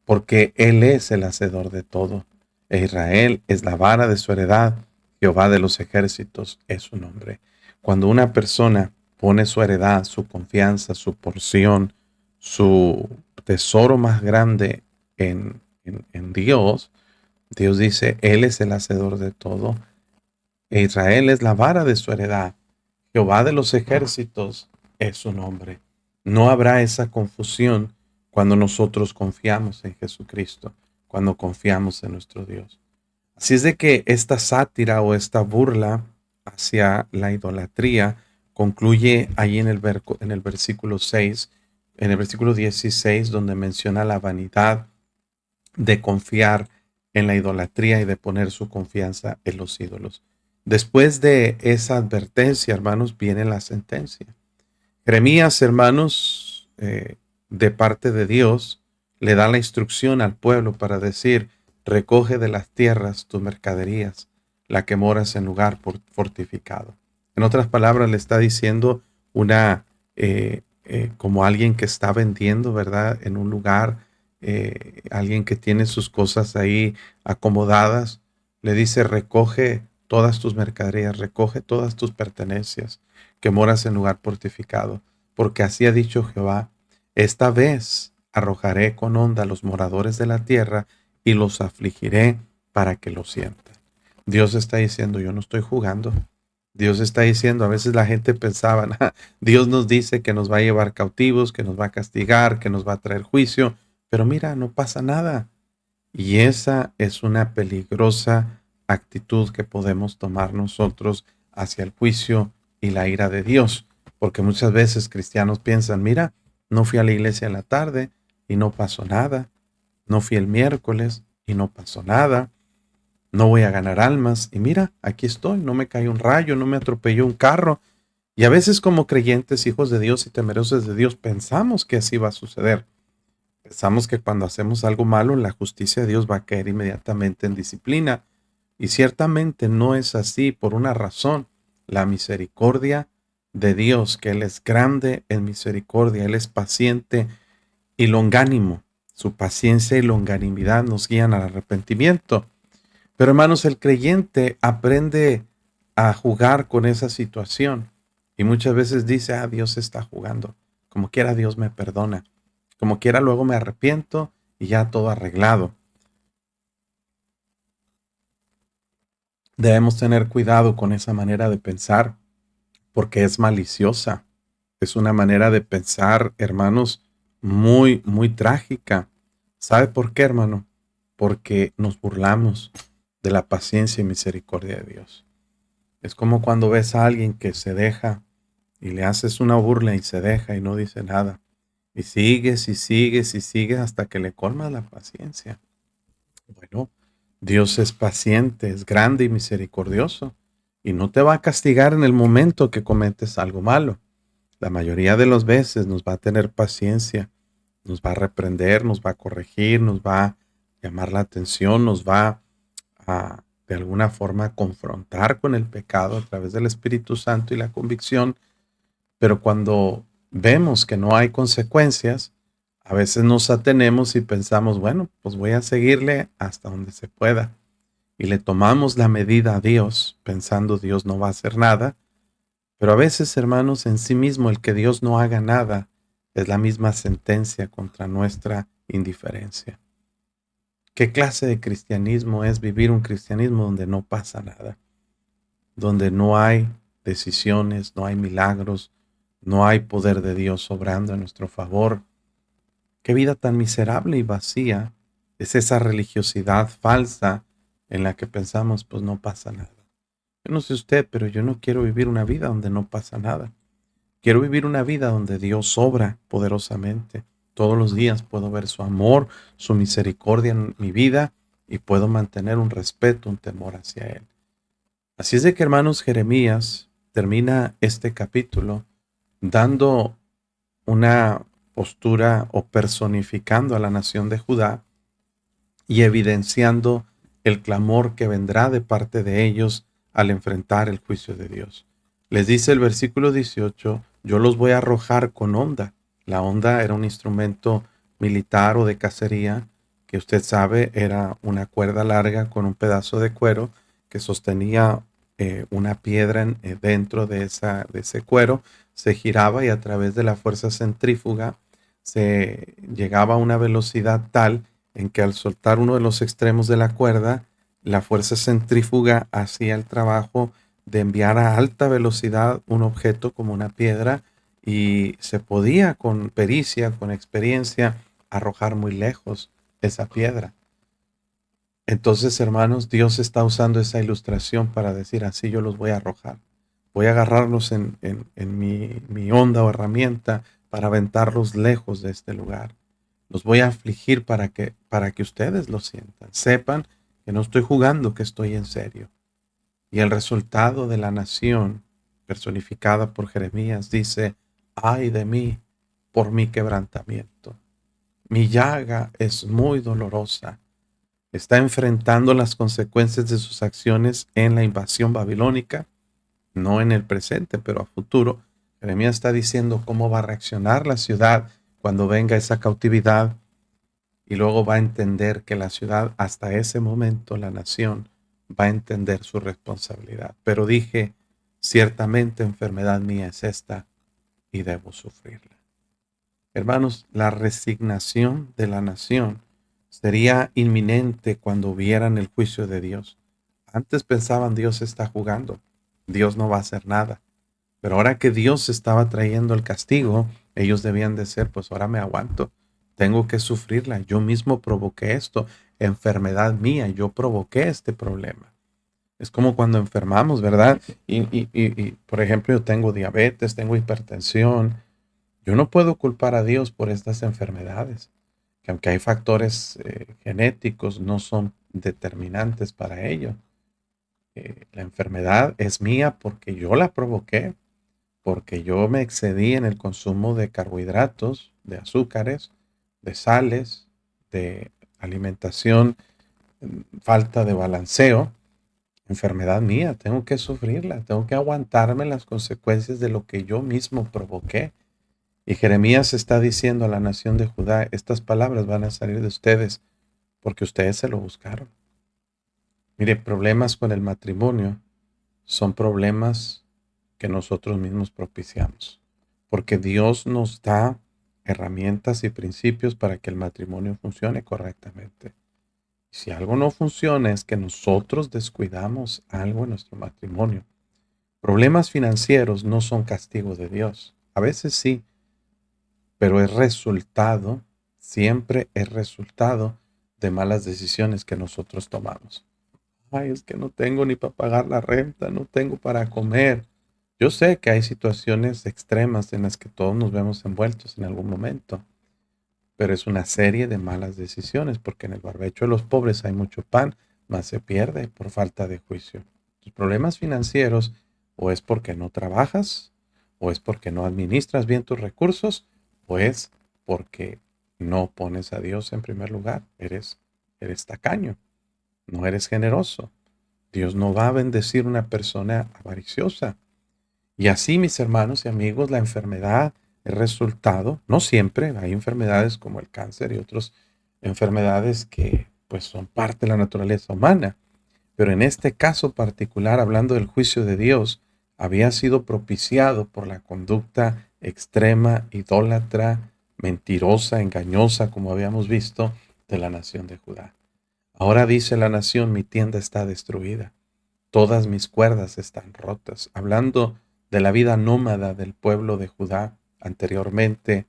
porque Él es el hacedor de todo. E Israel es la vara de su heredad, Jehová de los ejércitos es su nombre. Cuando una persona pone su heredad, su confianza, su porción, su tesoro más grande en Dios, Dios dice, Él es el hacedor de todo. E Israel es la vara de su heredad. Jehová de los ejércitos es su nombre. No habrá esa confusión cuando nosotros confiamos en Jesucristo, cuando confiamos en nuestro Dios. Así es de que esta sátira o esta burla hacia la idolatría concluye ahí en el versículo 6, en el versículo 16, donde menciona la vanidad de confiar en la idolatría y de poner su confianza en los ídolos. Después de esa advertencia, hermanos, viene la sentencia. Jeremías, hermanos, de parte de Dios, le da la instrucción al pueblo para decir, recoge de las tierras tus mercaderías, la que moras en lugar fortificado. En otras palabras, le está diciendo como alguien que está vendiendo, ¿verdad? En un lugar, alguien que tiene sus cosas ahí acomodadas, le dice, recoge todas tus mercaderías, recoge todas tus pertenencias, que moras en lugar fortificado, porque así ha dicho Jehová, esta vez arrojaré con honda a los moradores de la tierra y los afligiré para que lo sientan. Dios está diciendo, yo no estoy jugando. Dios está diciendo, a veces la gente pensaba, Dios nos dice que nos va a llevar cautivos, que nos va a castigar, que nos va a traer juicio, pero mira, no pasa nada. Y esa es una peligrosa actitud que podemos tomar nosotros hacia el juicio y la ira de Dios. Porque muchas veces cristianos piensan, mira, no fui a la iglesia en la tarde y no pasó nada. No fui el miércoles y no pasó nada. No voy a ganar almas y mira, aquí estoy, no me cayó un rayo, no me atropelló un carro. Y a veces como creyentes, hijos de Dios y temerosos de Dios, pensamos que así va a suceder. Pensamos que cuando hacemos algo malo, la justicia de Dios va a caer inmediatamente en disciplina. Y ciertamente no es así por una razón. La misericordia de Dios, que Él es grande en misericordia, Él es paciente y longánimo. Su paciencia y longanimidad nos guían al arrepentimiento. Pero hermanos, el creyente aprende a jugar con esa situación. Y muchas veces dice, Dios está jugando. Como quiera Dios me perdona. Como quiera luego me arrepiento y ya todo arreglado. Debemos tener cuidado con esa manera de pensar porque es maliciosa. Es una manera de pensar, hermanos, muy, muy trágica. ¿Sabe por qué, hermano? Porque nos burlamos de la paciencia y misericordia de Dios. Es como cuando ves a alguien que se deja y le haces una burla y se deja y no dice nada. Y sigues y sigues y sigues hasta que le colmas la paciencia. Bueno, Dios es paciente, es grande y misericordioso y no te va a castigar en el momento que cometes algo malo. La mayoría de las veces nos va a tener paciencia, nos va a reprender, nos va a corregir, nos va a llamar la atención, nos va a de alguna forma confrontar con el pecado a través del Espíritu Santo y la convicción, pero cuando vemos que no hay consecuencias, a veces nos atenemos y pensamos, bueno, pues voy a seguirle hasta donde se pueda. Y le tomamos la medida a Dios, pensando Dios no va a hacer nada. Pero a veces, hermanos, en sí mismo el que Dios no haga nada es la misma sentencia contra nuestra indiferencia. ¿Qué clase de cristianismo es vivir un cristianismo donde no pasa nada? Donde no hay decisiones, no hay milagros, no hay poder de Dios obrando a nuestro favor. Qué vida tan miserable y vacía es esa religiosidad falsa en la que pensamos, pues no pasa nada. Yo no sé usted, pero yo no quiero vivir una vida donde no pasa nada. Quiero vivir una vida donde Dios obra poderosamente. Todos los días puedo ver su amor, su misericordia en mi vida y puedo mantener un respeto, un temor hacia Él. Así es de que, hermanos, Jeremías termina este capítulo dando una postura o personificando a la nación de Judá y evidenciando el clamor que vendrá de parte de ellos al enfrentar el juicio de Dios. Les dice el versículo 18, yo los voy a arrojar con honda. La honda era un instrumento militar o de cacería que usted sabe era una cuerda larga con un pedazo de cuero que sostenía una piedra dentro de ese cuero, se giraba y a través de la fuerza centrífuga se llegaba a una velocidad tal en que al soltar uno de los extremos de la cuerda, la fuerza centrífuga hacía el trabajo de enviar a alta velocidad un objeto como una piedra y se podía con pericia, con experiencia, arrojar muy lejos esa piedra. Entonces, hermanos, Dios está usando esa ilustración para decir, así yo los voy a arrojar. Voy a agarrarlos en mi onda o herramienta para aventarlos lejos de este lugar. Los voy a afligir para que ustedes lo sientan. Sepan que no estoy jugando, que estoy en serio. Y el resultado de la nación, personificada por Jeremías, dice, ay de mí por mi quebrantamiento. Mi llaga es muy dolorosa. Está enfrentando las consecuencias de sus acciones en la invasión babilónica, no en el presente, pero a futuro. Jeremías está diciendo cómo va a reaccionar la ciudad cuando venga esa cautividad y luego va a entender que la ciudad, hasta ese momento, la nación, va a entender su responsabilidad. Pero dije, ciertamente enfermedad mía es esta y debo sufrirla. Hermanos, la resignación de la nación sería inminente cuando vieran el juicio de Dios. Antes pensaban Dios está jugando, Dios no va a hacer nada. Pero ahora que Dios estaba trayendo el castigo, ellos debían de ser, pues ahora me aguanto, tengo que sufrirla, yo mismo provoqué esto, enfermedad mía, yo provoqué este problema. Es como cuando enfermamos, ¿verdad? Por ejemplo, yo tengo diabetes, tengo hipertensión, yo no puedo culpar a Dios por estas enfermedades, que aunque hay factores genéticos, no son determinantes para ello. La enfermedad es mía porque yo la provoqué, porque yo me excedí en el consumo de carbohidratos, de azúcares, de sales, de alimentación, falta de balanceo. Enfermedad mía, tengo que sufrirla, tengo que aguantarme las consecuencias de lo que yo mismo provoqué. Y Jeremías está diciendo a la nación de Judá, estas palabras van a salir de ustedes porque ustedes se lo buscaron. Mire, problemas con el matrimonio son problemas que nosotros mismos propiciamos, porque Dios nos da herramientas y principios para que el matrimonio funcione correctamente. Si algo no funciona es que nosotros descuidamos algo en nuestro matrimonio. Problemas financieros no son castigo de Dios. A veces sí, pero es resultado siempre es resultado de malas decisiones que nosotros tomamos. Ay, es que no tengo ni para pagar la renta, no tengo para comer. Yo sé que hay situaciones extremas en las que todos nos vemos envueltos en algún momento, pero es una serie de malas decisiones, porque en el barbecho de los pobres hay mucho pan, mas se pierde por falta de juicio. Tus problemas financieros o es porque no trabajas, o es porque no administras bien tus recursos, o es porque no pones a Dios en primer lugar. Eres tacaño, no eres generoso. Dios no va a bendecir una persona avariciosa. Y así, mis hermanos y amigos, la enfermedad es resultado, no siempre, hay enfermedades como el cáncer y otras enfermedades que pues son parte de la naturaleza humana, pero en este caso particular, hablando del juicio de Dios, había sido propiciado por la conducta extrema, idólatra, mentirosa, engañosa, como habíamos visto, de la nación de Judá. Ahora dice la nación, mi tienda está destruida, todas mis cuerdas están rotas. Hablando de la vida nómada del pueblo de Judá anteriormente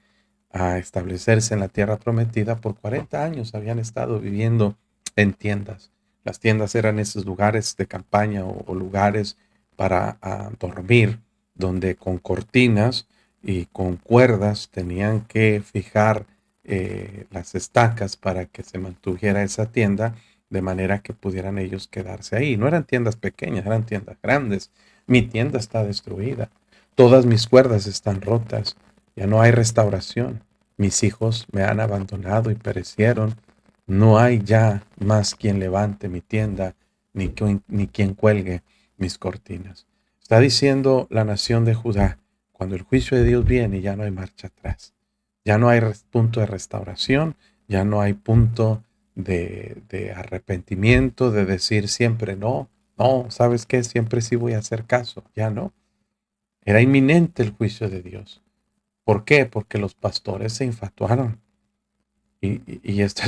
a establecerse en la tierra prometida, por 40 años habían estado viviendo en tiendas. Las tiendas eran esos lugares de campaña o lugares para dormir, donde con cortinas y con cuerdas tenían que fijar las estacas para que se mantuviera esa tienda de manera que pudieran ellos quedarse ahí. No eran tiendas pequeñas, eran tiendas grandes. Mi tienda está destruida. Todas mis cuerdas están rotas. Ya no hay restauración. Mis hijos me han abandonado y perecieron. No hay ya más quien levante mi tienda, ni quien cuelgue mis cortinas. Está diciendo la nación de Judá, cuando el juicio de Dios viene, ya no hay marcha atrás. Ya no hay punto de restauración, ya no hay punto de arrepentimiento, de decir siempre no, no, ¿sabes qué? Siempre sí voy a hacer caso, ya no. Era inminente el juicio de Dios. ¿Por qué? Porque los pastores se infatuaron. Y esto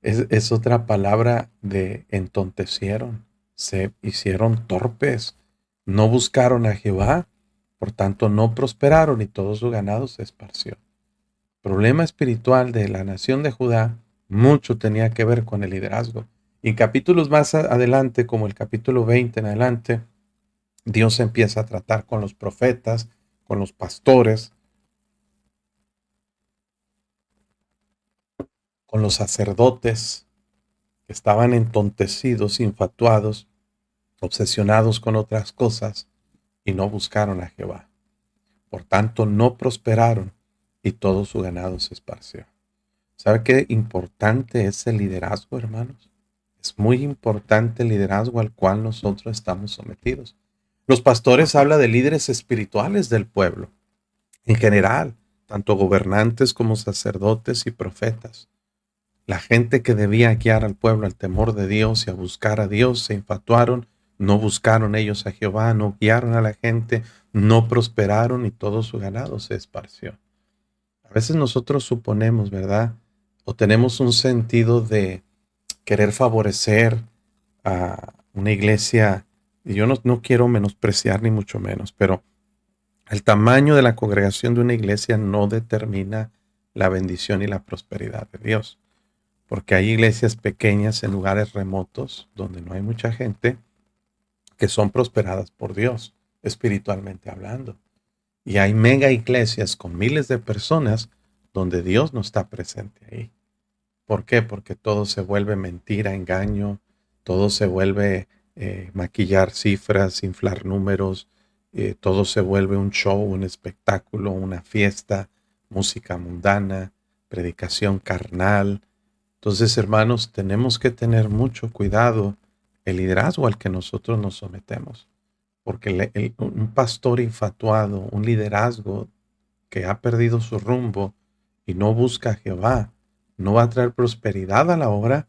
es otra palabra de entontecieron, se hicieron torpes, no buscaron a Jehová, por tanto no prosperaron y todo su ganado se esparció. Problema espiritual de la nación de Judá, mucho tenía que ver con el liderazgo. Y en capítulos más adelante, como el capítulo 20 en adelante, Dios empieza a tratar con los profetas, con los pastores, con los sacerdotes que estaban entontecidos, infatuados, obsesionados con otras cosas y no buscaron a Jehová. Por tanto, no prosperaron y todo su ganado se esparció. ¿Sabe qué importante es el liderazgo, hermanos? Es muy importante el liderazgo al cual nosotros estamos sometidos. Los pastores hablan de líderes espirituales del pueblo, en general, tanto gobernantes como sacerdotes y profetas. La gente que debía guiar al pueblo al temor de Dios y a buscar a Dios se infatuaron, no buscaron ellos a Jehová, no guiaron a la gente, no prosperaron y todo su ganado se esparció. A veces nosotros suponemos, ¿verdad? O tenemos un sentido de querer favorecer a una iglesia, y yo no quiero menospreciar ni mucho menos, pero el tamaño de la congregación de una iglesia no determina la bendición y la prosperidad de Dios. Porque hay iglesias pequeñas en lugares remotos donde no hay mucha gente que son prosperadas por Dios, espiritualmente hablando. Y hay mega iglesias con miles de personas donde Dios no está presente ahí. ¿Por qué? Porque todo se vuelve mentira, engaño, todo se vuelve maquillar cifras, inflar números, todo se vuelve un show, un espectáculo, una fiesta, música mundana, predicación carnal. Entonces, hermanos, tenemos que tener mucho cuidado el liderazgo al que nosotros nos sometemos, porque un pastor infatuado, un liderazgo que ha perdido su rumbo y no busca a Jehová, no va a traer prosperidad a la obra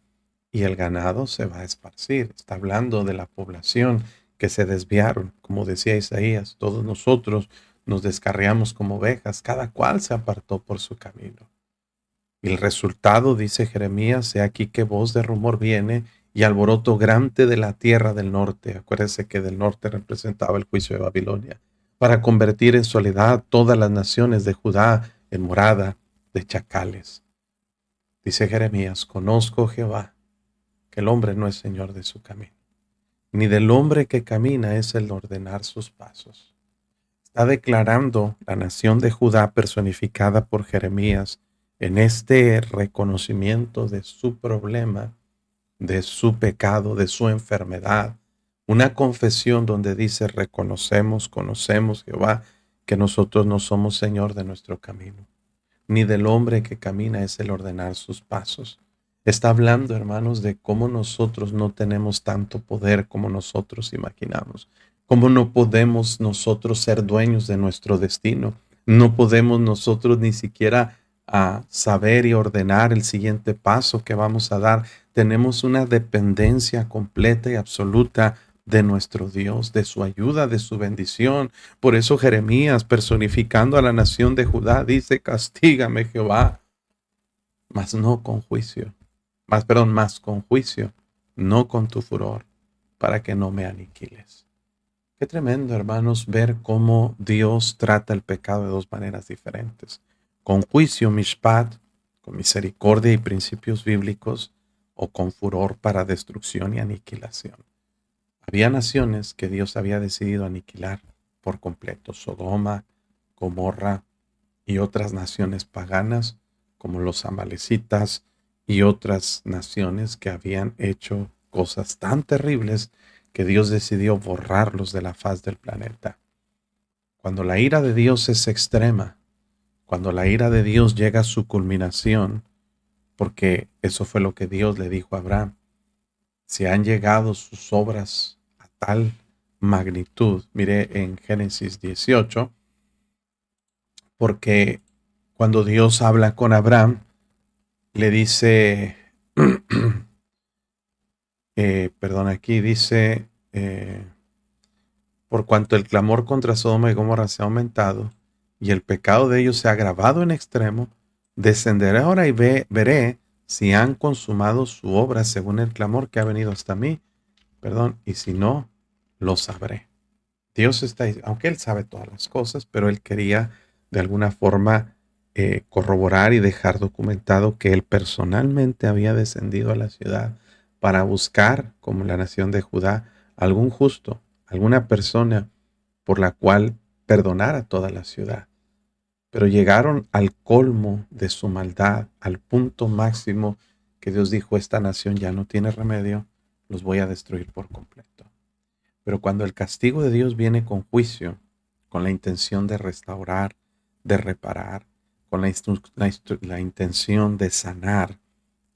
y el ganado se va a esparcir. Está hablando de la población que se desviaron, como decía Isaías, todos nosotros nos descarriamos como ovejas, cada cual se apartó por su camino. Y el resultado, dice Jeremías, he aquí que voz de rumor viene y alboroto grande de la tierra del norte. Acuérdese que del norte representaba el juicio de Babilonia, para convertir en soledad todas las naciones de Judá en morada de chacales. Dice Jeremías, conozco Jehová, que el hombre no es señor de su camino, ni del hombre que camina es el ordenar sus pasos. Está declarando la nación de Judá personificada por Jeremías en este reconocimiento de su problema, de su pecado, de su enfermedad. Una confesión donde dice, conocemos Jehová, que nosotros no somos Señor de nuestro camino, ni del hombre que camina es el ordenar sus pasos. Está hablando, hermanos, de cómo nosotros no tenemos tanto poder como nosotros imaginamos, cómo no podemos nosotros ser dueños de nuestro destino, no podemos nosotros ni siquiera saber y ordenar el siguiente paso que vamos a dar. Tenemos una dependencia completa y absoluta de nuestro Dios, de su ayuda, de su bendición. Por eso Jeremías, personificando a la nación de Judá, dice, castígame Jehová, mas no con juicio, más con juicio, no con tu furor, para que no me aniquiles. Qué tremendo, hermanos, ver cómo Dios trata el pecado de dos maneras diferentes. Con juicio, mishpat, con misericordia y principios bíblicos, o con furor para destrucción y aniquilación. Había naciones que Dios había decidido aniquilar por completo: Sodoma, Gomorra y otras naciones paganas como los amalecitas y otras naciones que habían hecho cosas tan terribles que Dios decidió borrarlos de la faz del planeta. Cuando la ira de Dios es extrema, cuando la ira de Dios llega a su culminación, porque eso fue lo que Dios le dijo a Abraham, si han llegado sus obras a tal magnitud, mire en Génesis 18, porque cuando Dios habla con Abraham, le dice, perdón, aquí dice, por cuanto el clamor contra Sodoma y Gomorra se ha aumentado y el pecado de ellos se ha agravado en extremo, descenderé ahora y veré si han consumado su obra según el clamor que ha venido hasta mí, perdón, y si no, lo sabré. Dios está, aunque Él sabe todas las cosas, pero Él quería de alguna forma corroborar y dejar documentado que Él personalmente había descendido a la ciudad para buscar, como la nación de Judá, algún justo, alguna persona por la cual perdonar a toda la ciudad. Pero llegaron al colmo de su maldad, al punto máximo que Dios dijo, esta nación ya no tiene remedio, los voy a destruir por completo. Pero cuando el castigo de Dios viene con juicio, con la intención de restaurar, de reparar, con la intención de sanar,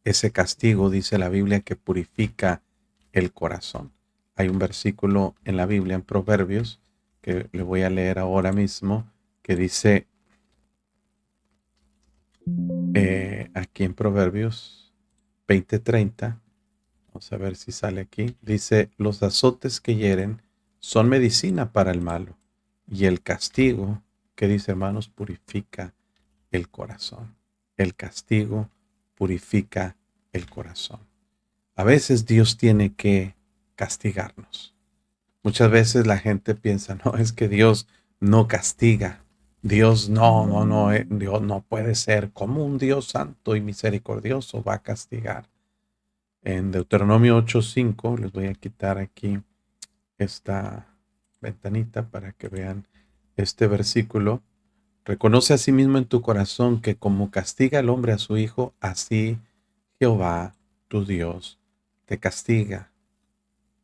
ese castigo, dice la Biblia, que purifica el corazón. Hay un versículo en la Biblia, en Proverbios, que le voy a leer ahora mismo, que dice, aquí en Proverbios 20:30, vamos a ver si sale aquí, dice, los azotes que hieren son medicina para el malo, y el castigo, que dice, hermanos, purifica el corazón. El castigo purifica el corazón. A veces Dios tiene que castigarnos. Muchas veces la gente piensa, no, es que Dios no castiga. Dios no, Dios no puede ser. ¿Cómo un Dios santo y misericordioso va a castigar? En Deuteronomio 8:5, les voy a quitar aquí esta ventanita para que vean este versículo. Reconoce a sí mismo en tu corazón que como castiga el hombre a su hijo, así Jehová, tu Dios, te castiga.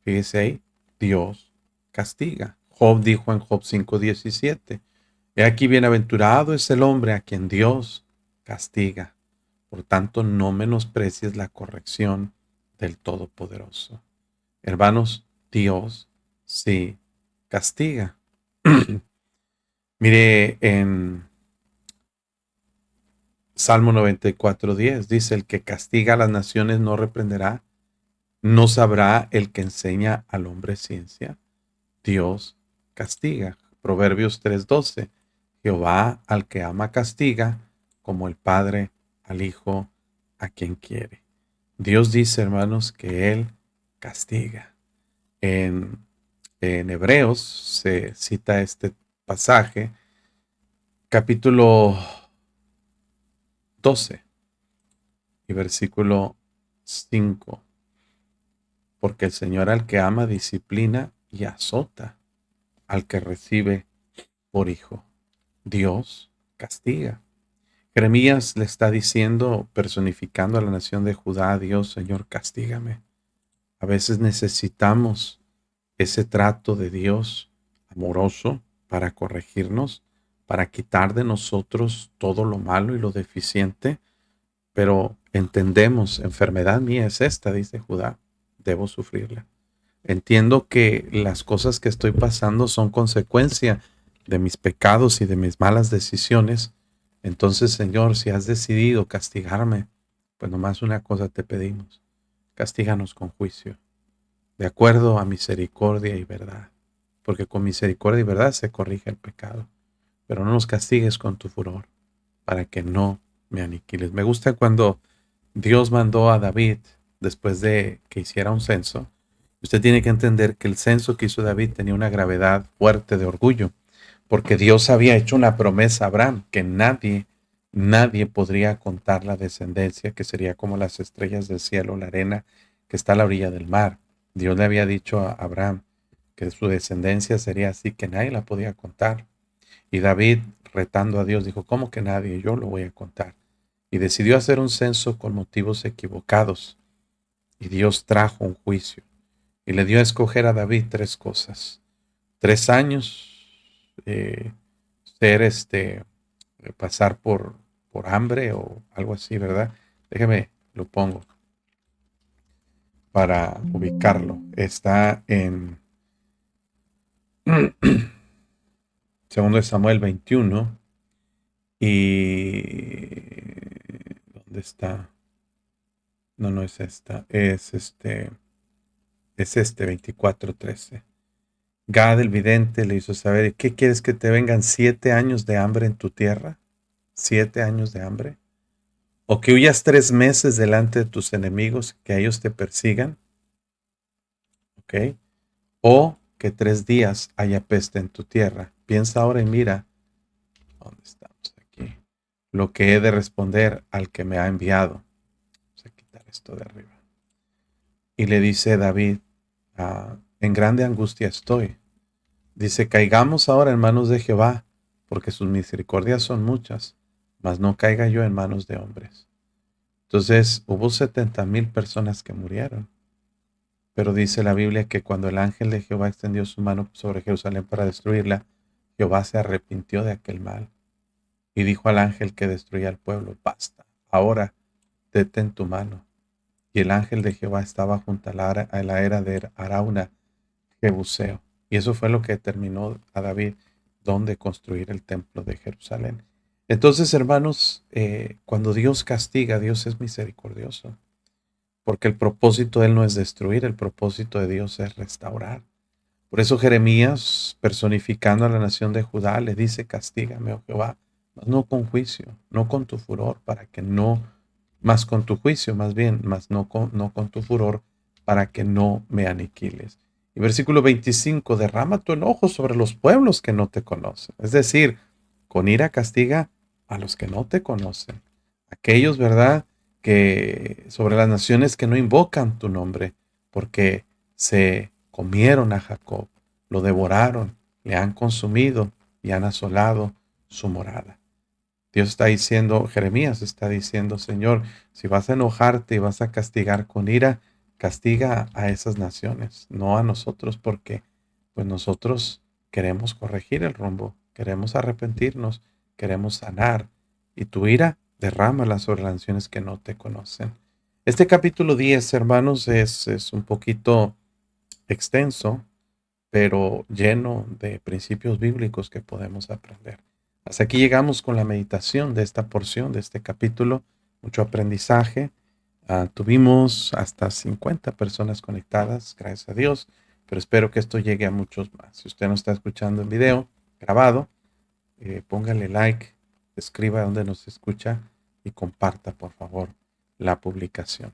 Fíjese ahí, Dios castiga. Job dijo en Job 5:17, he aquí bienaventurado es el hombre a quien Dios castiga. Por tanto, no menosprecies la corrección del Todopoderoso. Hermanos, Dios sí castiga. Mire en Salmo 94:10, dice, el que castiga a las naciones no reprenderá, no sabrá el que enseña al hombre ciencia. Dios castiga. Proverbios 3:12, Jehová al que ama castiga, como el Padre al Hijo a quien quiere. Dios dice, hermanos, que Él castiga. En Hebreos se cita este pasaje, capítulo 12, y versículo 5. Porque el Señor al que ama disciplina y azota al que recibe por hijo. Dios castiga. Jeremías le está diciendo, personificando a la nación de Judá, Dios, Señor, castígame. A veces necesitamos ese trato de Dios amoroso para corregirnos, para quitar de nosotros todo lo malo y lo deficiente, pero entendemos, enfermedad mía es esta, dice Judá, debo sufrirla. Entiendo que las cosas que estoy pasando son consecuencia de mis pecados y de mis malas decisiones. Entonces, Señor, si has decidido castigarme, pues nomás una cosa te pedimos, castíganos con juicio, de acuerdo a misericordia y verdad, porque con misericordia y verdad se corrige el pecado, pero no nos castigues con tu furor, para que no me aniquiles. Me gusta cuando Dios mandó a David, después de que hiciera un censo. Usted tiene que entender que el censo que hizo David tenía una gravedad fuerte de orgullo, porque Dios había hecho una promesa a Abraham, que nadie podría contar la descendencia, que sería como las estrellas del cielo, la arena que está a la orilla del mar. Dios le había dicho a Abraham que su descendencia sería así, que nadie la podía contar. Y David, retando a Dios, dijo, ¿cómo que nadie? Yo lo voy a contar. Y decidió hacer un censo con motivos equivocados. Y Dios trajo un juicio. Y le dio a escoger a David tres cosas. 3 años, ser pasar por hambre o algo así, ¿verdad? Déjeme, lo pongo para ubicarlo. Está en 2 de Samuel 21. Y ¿dónde está? No, no es esta. Es 24:13. Gad el vidente le hizo saber, ¿qué quieres que te vengan 7 años de hambre en tu tierra? 7 años de hambre. O que huyas 3 meses delante de tus enemigos, que ellos te persigan. ¿Ok? O que 3 días haya peste en tu tierra. Piensa ahora y mira, ¿dónde estamos aquí? Lo que he de responder al que me ha enviado. Vamos a quitar esto de arriba. Y le dice David, en grande angustia estoy. Dice, caigamos ahora en manos de Jehová, porque sus misericordias son muchas, mas no caiga yo en manos de hombres. Entonces hubo 70,000 personas que murieron. Pero dice la Biblia que cuando el ángel de Jehová extendió su mano sobre Jerusalén para destruirla, Jehová se arrepintió de aquel mal y dijo al ángel que destruía al pueblo, basta, ahora detén tu mano. Y el ángel de Jehová estaba junto a la era de Arauna, Jebuseo. Y eso fue lo que determinó a David dónde construir el templo de Jerusalén. Entonces, hermanos, cuando Dios castiga, Dios es misericordioso, porque el propósito de Él no es destruir, el propósito de Dios es restaurar. Por eso Jeremías, personificando a la nación de Judá, le dice, castígame, oh Jehová, mas no con juicio, no con tu furor, para que no, más con tu juicio, más bien, más no con tu furor, para que no me aniquiles. Y versículo 25, derrama tu enojo sobre los pueblos que no te conocen. Es decir, con ira castiga a los que no te conocen. Aquellos, ¿verdad?, que sobre las naciones que no invocan tu nombre, porque se comieron a Jacob, lo devoraron, le han consumido y han asolado su morada. Dios está diciendo, Jeremías está diciendo, Señor, si vas a enojarte y vas a castigar con ira, castiga a esas naciones, no a nosotros, porque pues nosotros queremos corregir el rumbo, queremos arrepentirnos, queremos sanar, y tu ira derrámala sobre las naciones que no te conocen. Este capítulo 10, hermanos, es un poquito extenso, pero lleno de principios bíblicos que podemos aprender. Hasta aquí llegamos con la meditación de esta porción, de este capítulo. Mucho aprendizaje. Tuvimos hasta 50 personas conectadas, gracias a Dios, pero espero que esto llegue a muchos más. Si usted nos está escuchando en video grabado, póngale like, escriba donde nos escucha y comparta, por favor, la publicación.